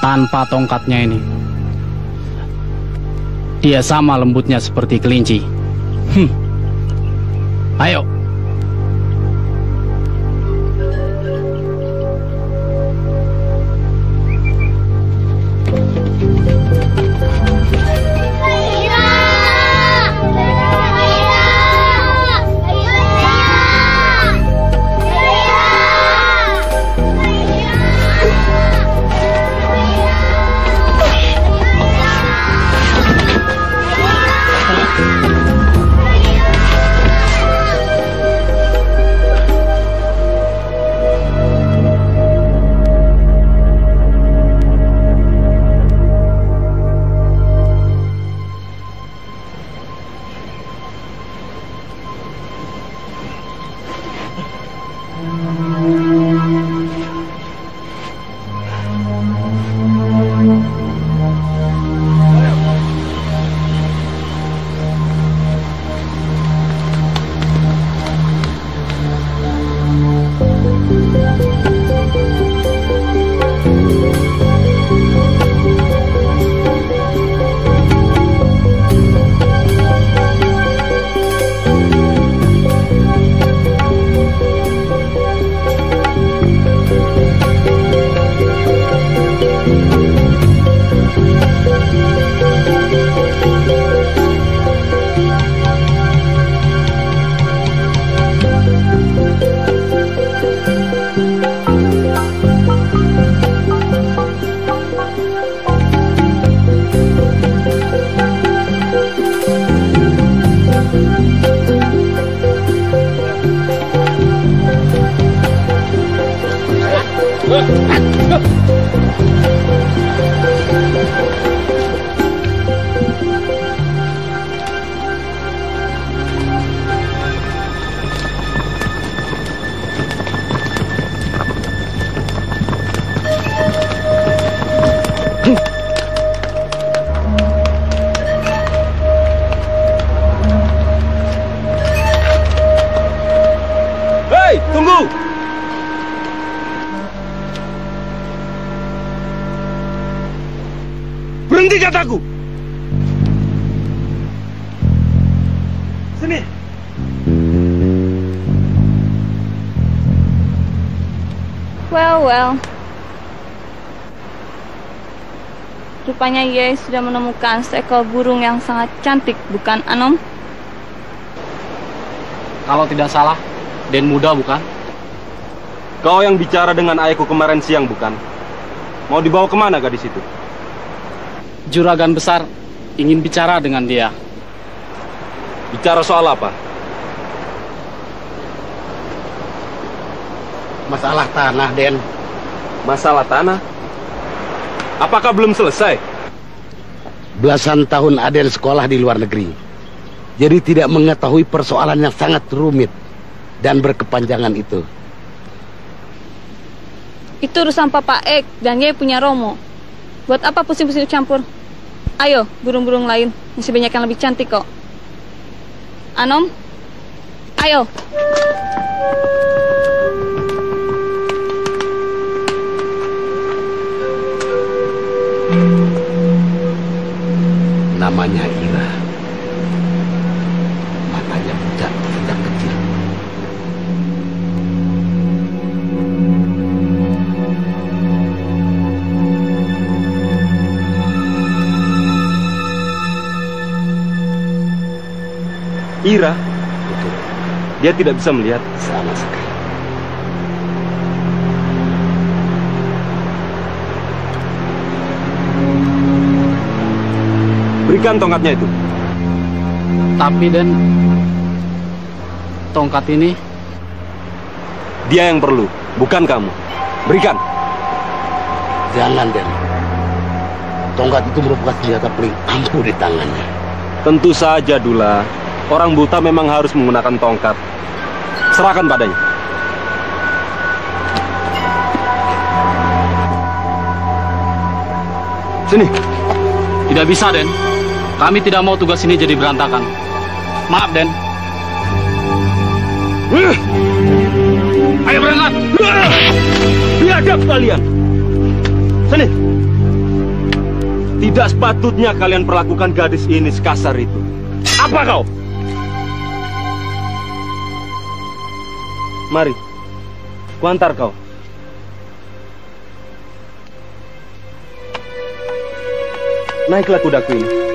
Tanpa tongkatnya ini, dia sama lembutnya seperti kelinci. Ayo. Berhenti kataku! Sini! Well. Rupanya Ye sudah menemukan seekor burung yang sangat cantik, bukan Anom? Kalau tidak salah, Den Muda bukan? Kau yang bicara dengan ayahku kemarin siang bukan? Mau dibawa kemana gadis itu? Juragan besar ingin bicara dengan dia. Bicara soal apa? Masalah tanah, Den. Masalah tanah? Apakah belum selesai? Belasan tahun Aden sekolah di luar negeri. Jadi tidak mengetahui persoalan yang sangat rumit dan berkepanjangan itu. Itu urusan Papa Ek dan Ye punya Romo. Buat apa pusing-pusing campur? Ayo, burung-burung lain. Masih banyak yang lebih cantik kok. Anom, ayo. Namanya Ira. Matanya budak sejak kecil. Ira? Betul. Dia tidak bisa melihat? Sama sekali. Berikan tongkatnya itu. Tapi Den, tongkat ini dia yang perlu, bukan kamu. Berikan. Jangan, Den. Tongkat itu merupakan senjata paling ampuh di tangannya. Tentu saja, Dula. Orang buta memang harus menggunakan tongkat. Serahkan padanya. Sini. Tidak bisa, Den. Kami tidak mau tugas ini jadi berantakan. Maaf, Den. Ayo berangkat. Biadab kalian. Sini. Tidak sepatutnya kalian perlakukan gadis ini sekasar itu. Apa kau? Mari. Kuantar kau. Naiklah kudaku ini.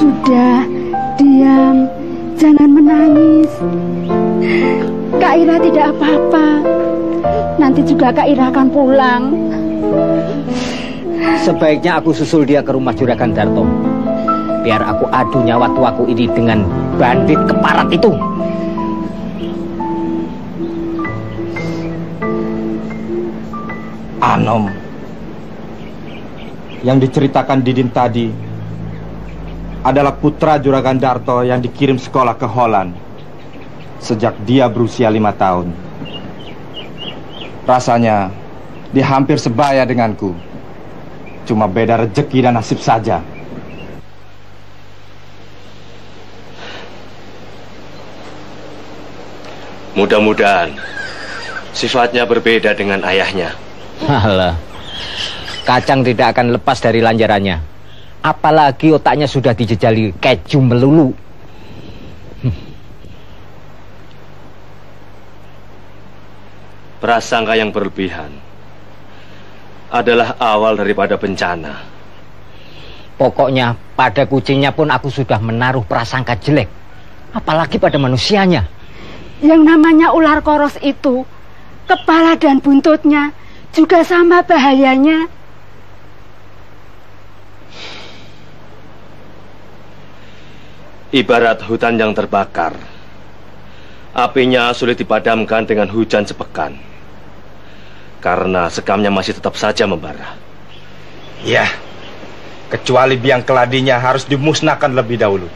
Sudah, diam. Jangan menangis. Kak Ira tidak apa-apa. Nanti juga Kak Ira akan pulang. Sebaiknya aku susul dia ke rumah Juragan Darto. Biar aku adu nyawa tuaku ini dengan bandit keparat itu. Anom, yang diceritakan Didin tadi adalah putra Juragan Darto yang dikirim sekolah ke Holland sejak dia berusia 5 tahun. Rasanya dia hampir sebaya denganku. Cuma beda rezeki dan nasib saja. Mudah-mudahan sifatnya berbeda dengan ayahnya. Alah, Kacang tidak akan lepas dari lanjarannya. Apalagi otaknya sudah dijejali keju melulu. Prasangka yang berlebihan adalah awal daripada bencana. Pokoknya pada kucingnya pun aku sudah menaruh prasangka jelek. Apalagi pada manusianya. Yang namanya ular koros itu, kepala dan buntutnya juga sama bahayanya. Ibarat hutan yang terbakar. Apinya sulit dipadamkan dengan hujan sepekan. Karena sekamnya masih tetap saja membara. Ya, kecuali biang keladinya harus dimusnahkan lebih dahulu.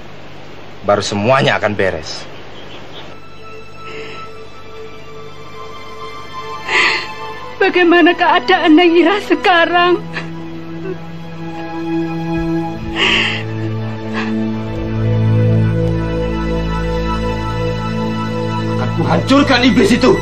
Baru semuanya akan beres. Bagaimana keadaan Neng Ira sekarang? Akan kuhancurkan iblis itu.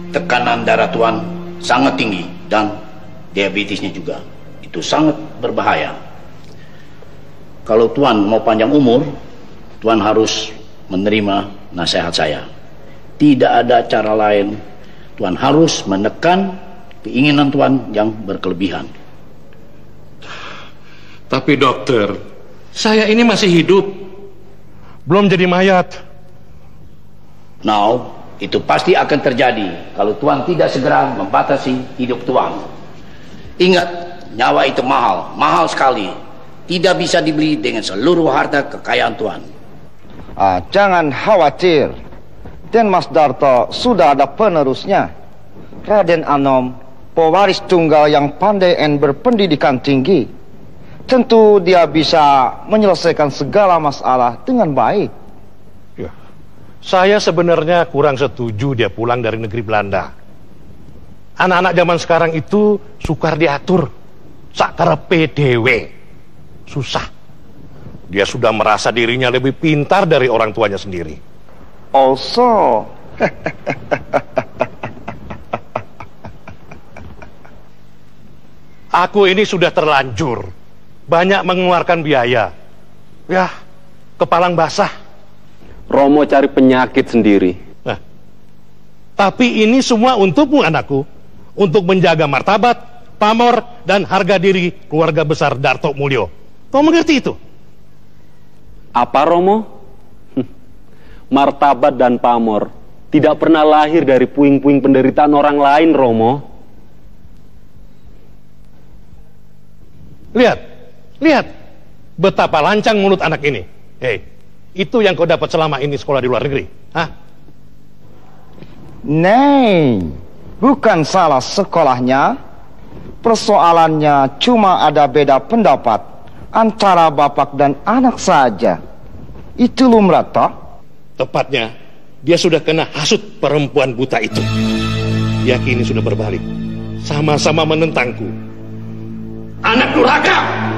Tekanan darah Tuan sangat tinggi dan diabetesnya juga. Itu sangat berbahaya. Kalau Tuan mau panjang umur, Tuan harus menerima nasihat saya. Tidak ada cara lain. Tuan harus menekan keinginan Tuan yang berkelebihan. Tapi dokter, saya ini masih hidup. Belum jadi mayat. Now, itu pasti akan terjadi kalau Tuan tidak segera membatasi hidup Tuan. Ingat, nyawa itu mahal, mahal sekali. Tidak bisa dibeli dengan seluruh harta kekayaan Tuan. Jangan khawatir, Den Mas Darto sudah ada penerusnya. Raden Anom, pewaris tunggal yang pandai dan berpendidikan tinggi. Tentu dia bisa menyelesaikan segala masalah dengan baik. Saya sebenarnya kurang setuju dia pulang dari negeri Belanda. Anak-anak zaman sekarang itu sukar diatur, sakarepe dewe. Susah. Dia sudah merasa dirinya lebih pintar dari orang tuanya sendiri. Also, aku ini sudah terlanjur banyak mengeluarkan biaya. Ya, kepalang basah. Romo cari penyakit sendiri. Nah, tapi ini semua untukmu, anakku. Untuk menjaga martabat, pamor, dan harga diri keluarga besar Darto Mulyo. Kau mengerti itu? Apa, Romo? Martabat dan pamor tidak pernah lahir dari puing-puing penderitaan orang lain, Romo. Lihat betapa lancang mulut anak ini. Hei, itu yang kau dapat selama ini sekolah di luar negeri, hah? Nei, bukan salah sekolahnya. Persoalannya cuma ada beda pendapat antara bapak dan anak saja. Itu lumrah toh? Tepatnya, dia sudah kena hasut perempuan buta itu. Dia kini sudah berbalik, sama-sama menentangku. Anak durhaka!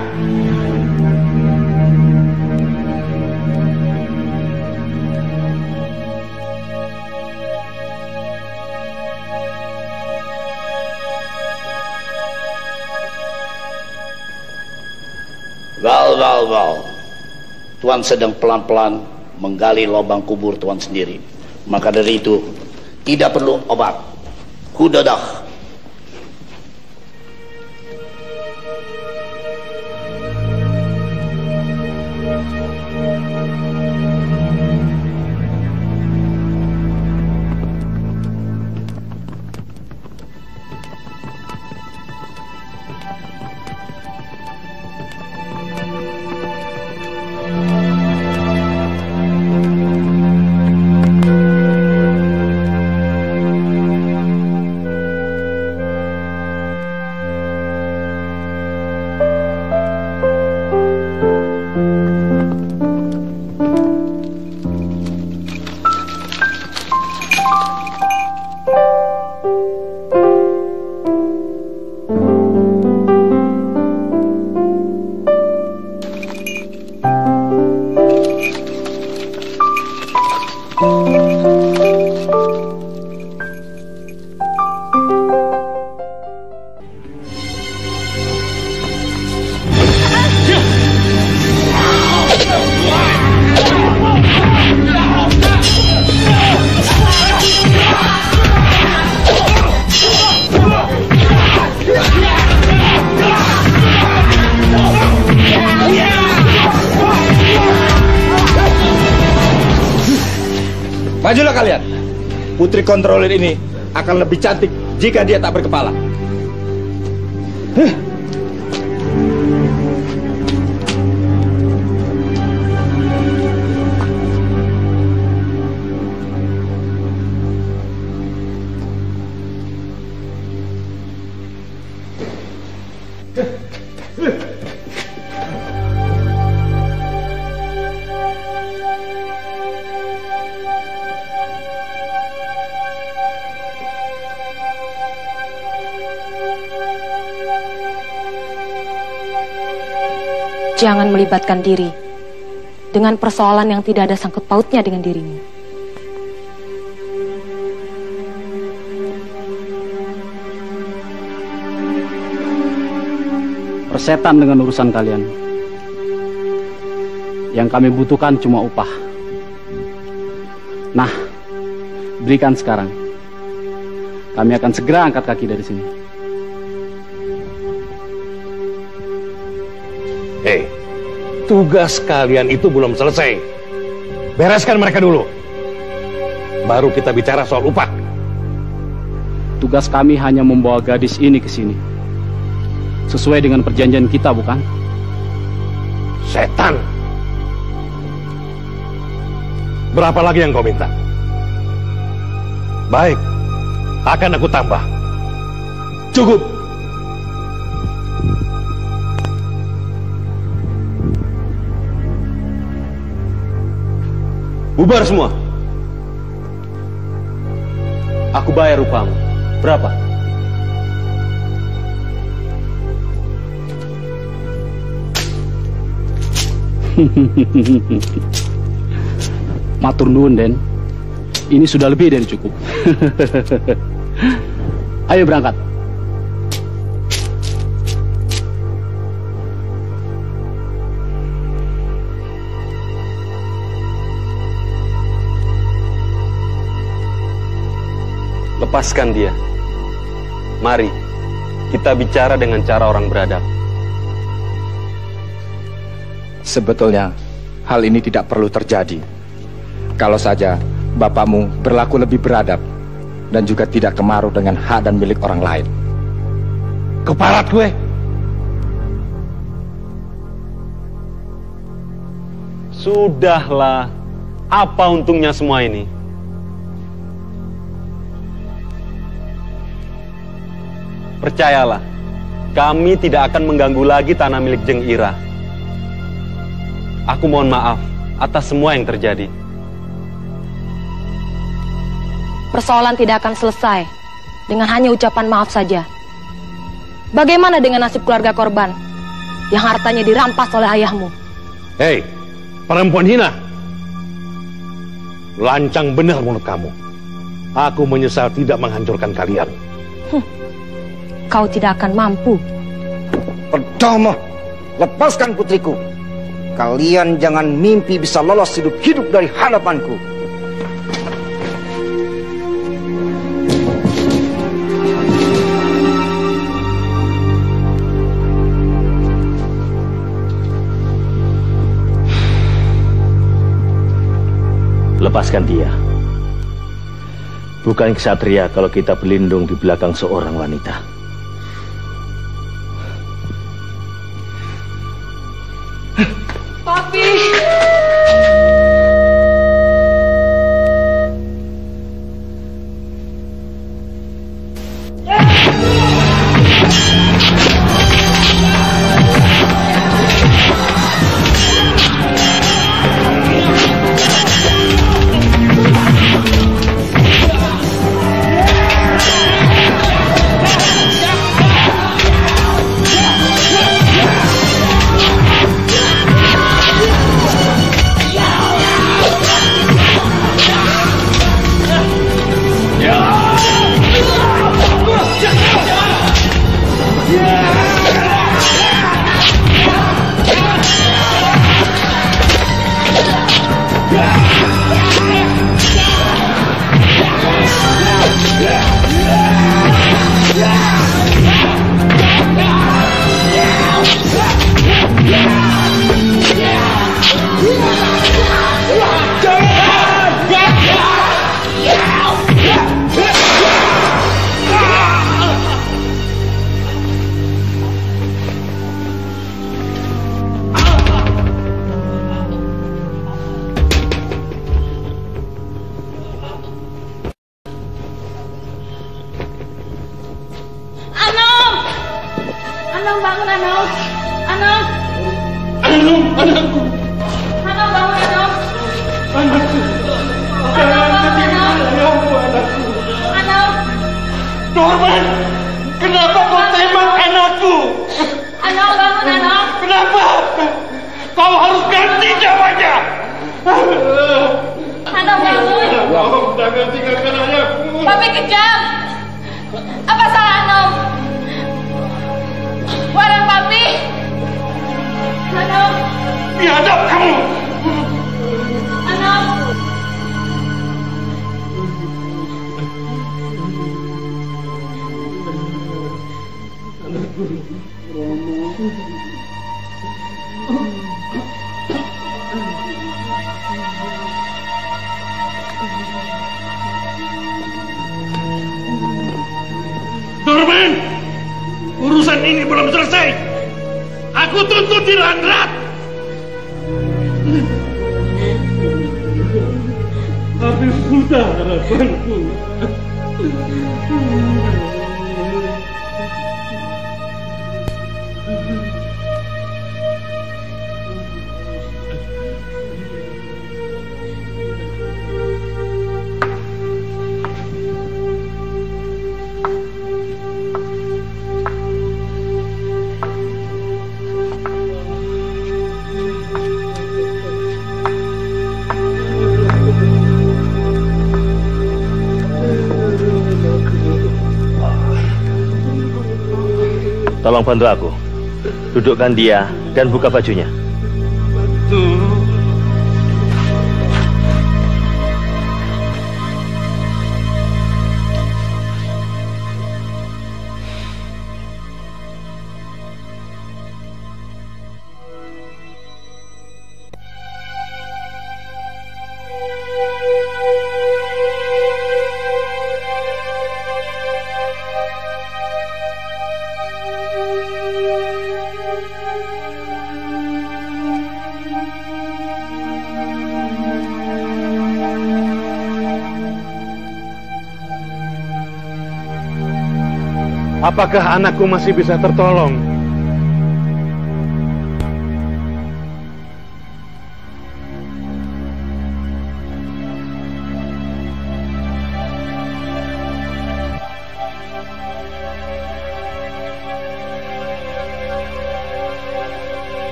Well. Tuan sedang pelan-pelan menggali lubang kubur Tuan sendiri. Maka dari itu, tidak perlu obat. Kudadah. Majulah kalian. Putri kontrolir ini akan lebih cantik jika dia tak berkepala. Jangan melibatkan diri dengan persoalan yang tidak ada sangkut pautnya dengan dirimu. Persetan dengan urusan kalian. Yang kami butuhkan cuma upah. Nah, berikan sekarang. Kami akan segera angkat kaki dari sini. Hei, tugas kalian itu belum selesai. Bereskan mereka dulu. Baru kita bicara soal upah. Tugas kami hanya membawa gadis ini ke sini. Sesuai dengan perjanjian kita, bukan? Setan. Berapa lagi yang kau minta? Baik, akan aku tambah. Cukup. Bubar semua. Aku bayar upamu. Berapa? Matur nuwun, Den. Ini sudah lebih dari cukup. Ayo berangkat. Lepaskan dia. Mari, kita bicara dengan cara orang beradab. Sebetulnya, hal ini tidak perlu terjadi. Kalau saja bapakmu berlaku lebih beradab dan juga tidak kemaruh dengan hak dan milik orang lain. Keparat gue. Sudahlah. Apa untungnya semua ini? Percayalah, kami tidak akan mengganggu lagi tanah milik Jeng Ira. Aku mohon maaf atas semua yang terjadi. Persoalan tidak akan selesai dengan hanya ucapan maaf saja. Bagaimana dengan nasib keluarga korban yang hartanya dirampas oleh ayahmu? Hei, perempuan hina. Lancang benar mulut kamu. Aku menyesal tidak menghancurkan kalian. Kau tidak akan mampu. Pertama, lepaskan putriku. kalian jangan mimpi bisa lolos hidup-hidup dari hadapanku. Lepaskan dia. Bukan ksatria kalau kita berlindung di belakang seorang wanita. Papi. Anong, bangun Anong. Anong. Anong, anakku. Anong, bangun Anong. Anakku. Jangan ketinggalan ayahmu, anakku. Anong. Norman, kenapa kau tembak anakku? Anong, bangun Anong. Kenapa? Kau harus ganti jawabnya. Anong, bangun. Jangan tinggalkan ayahku. Papi kejam. Apa salah Anong? Warang Papi. Anong. Biadab kamu. Anong. Norman, urusan ini belum selesai. Aku tuntut di Landrat. Tapi sudah harapanku. Tolong bantu aku. Dudukkan dia dan buka bajunya. Apakah anakku masih bisa tertolong?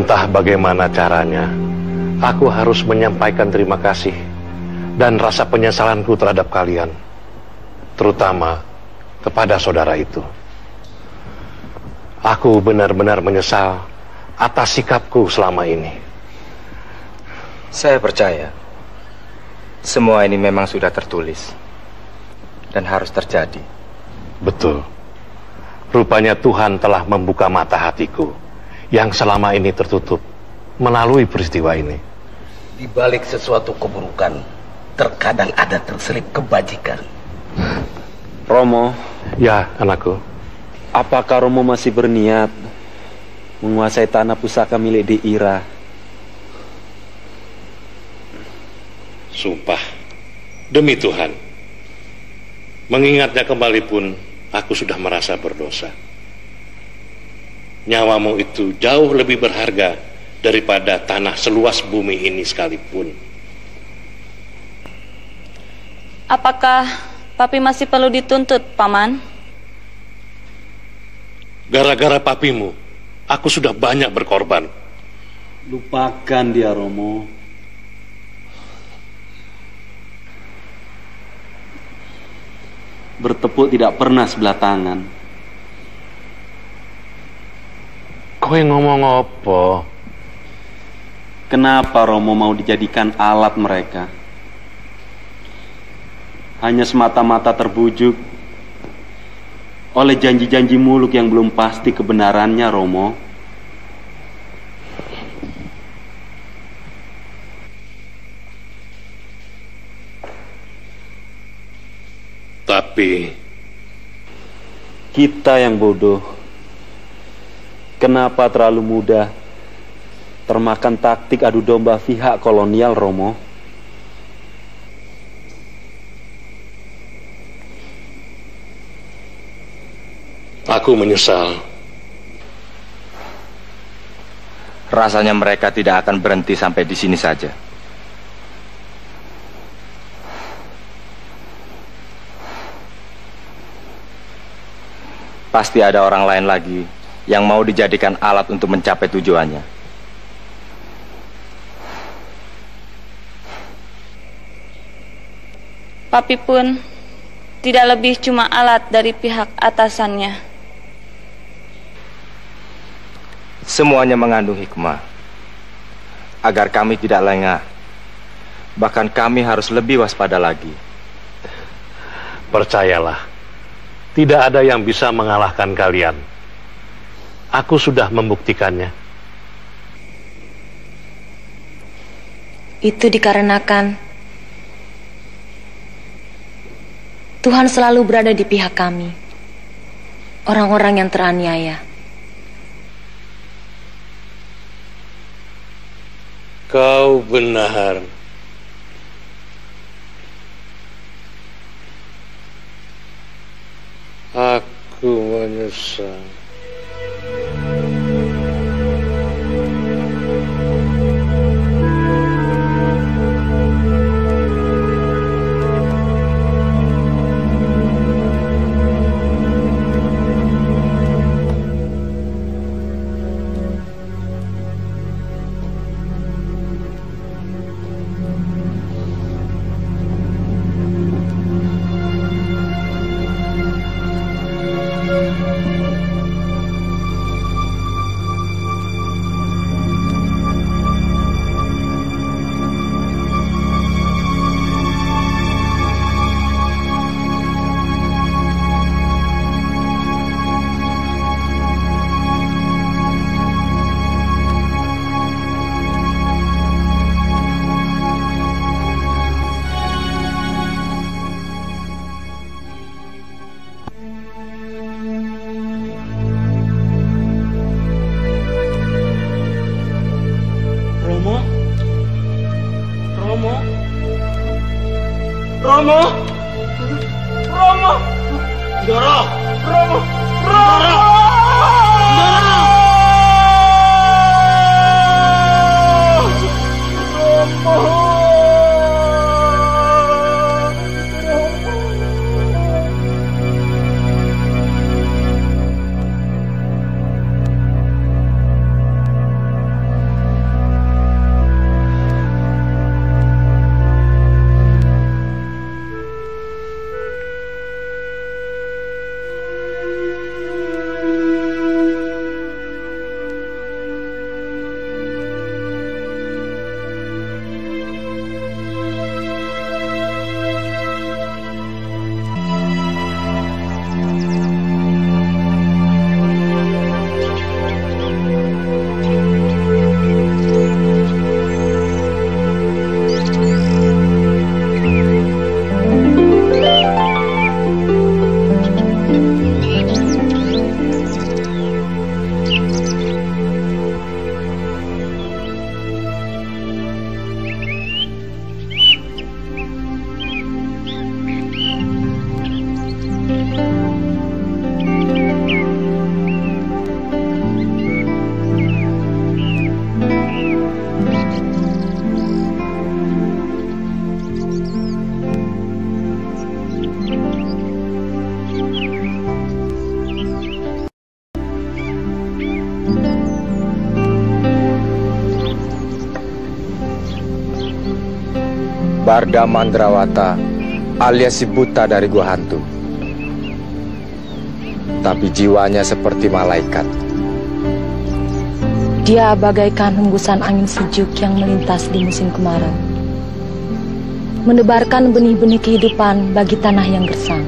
Entah bagaimana caranya, aku harus menyampaikan terima kasih dan rasa penyesalanku terhadap kalian, terutama kepada saudara itu. Aku benar-benar menyesal atas sikapku selama ini. Saya percaya semua ini memang sudah tertulis dan harus terjadi. Betul. Rupanya Tuhan telah membuka mata hatiku yang selama ini tertutup melalui peristiwa ini. Di balik sesuatu keburukan, terkadang ada terselip kebajikan. Romo. Ya, anakku. Apakah Romo masih berniat menguasai tanah pusaka milik Di Ira? Sumpah, demi Tuhan, mengingatnya kembali pun aku sudah merasa berdosa. Nyawamu itu jauh lebih berharga daripada tanah seluas bumi ini sekalipun. Apakah Papi masih perlu dituntut, Paman? Gara-gara papimu, aku sudah banyak berkorban. Lupakan dia, Romo. Bertepuk tidak pernah sebelah tangan. Kowe ngomong apa? Kenapa Romo mau dijadikan alat mereka? Hanya semata-mata terbujuk oleh janji-janji muluk yang belum pasti kebenarannya, Romo. Tapi kita yang bodoh, kenapa terlalu mudah termakan taktik adu domba pihak kolonial, Romo? Aku menyesal. Rasanya mereka tidak akan berhenti sampai di sini saja. Pasti ada orang lain lagi yang mau dijadikan alat untuk mencapai tujuannya. Papi pun tidak lebih cuma alat dari pihak atasannya. Semuanya mengandung hikmah, agar kami tidak lengah. Bahkan kami harus lebih waspada lagi. Percayalah, tidak ada yang bisa mengalahkan kalian. Aku sudah membuktikannya. Itu dikarenakan Tuhan selalu berada di pihak kami, orang-orang yang teraniaya. Kau benar. Aku menyesal. Barda Mandrawata alias si buta dari gua hantu. Tapi jiwanya seperti malaikat. Dia bagaikan hembusan angin sejuk yang melintas di musim kemarau, menebarkan benih-benih kehidupan bagi tanah yang gersang.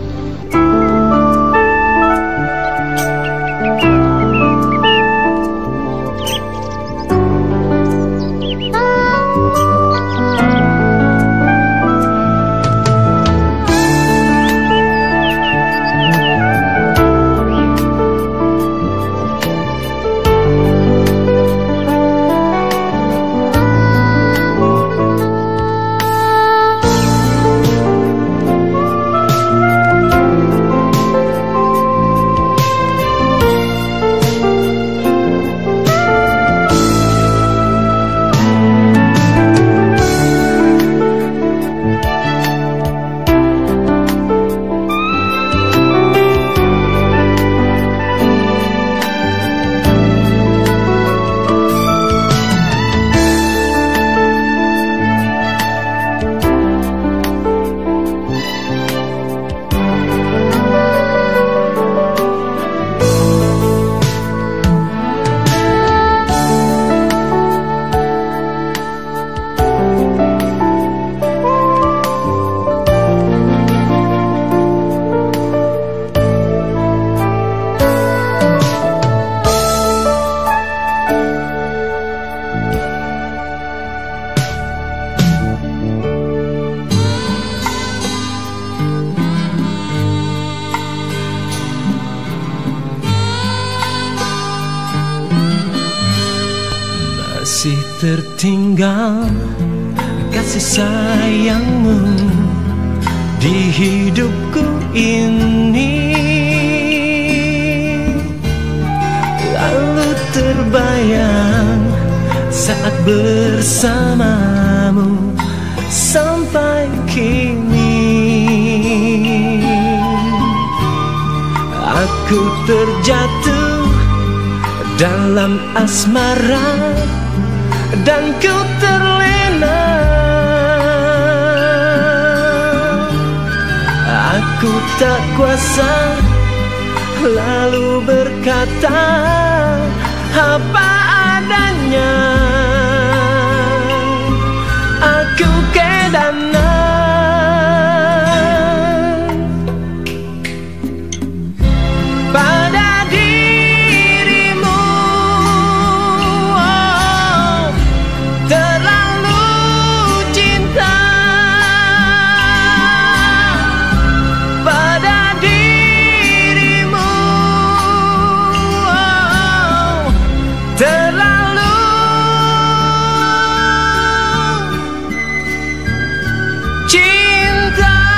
Masih tertinggal kasih sayangmu di hidupku ini. Lalu terbayang saat bersamamu sampai kini. Aku terjatuh dalam asmara dan ku terlena. Aku tak kuasa lalu berkata apa adanya. Aku kedanan pada dirimu. Oh, terlalu cinta pada dirimu. Oh, terlalu cinta.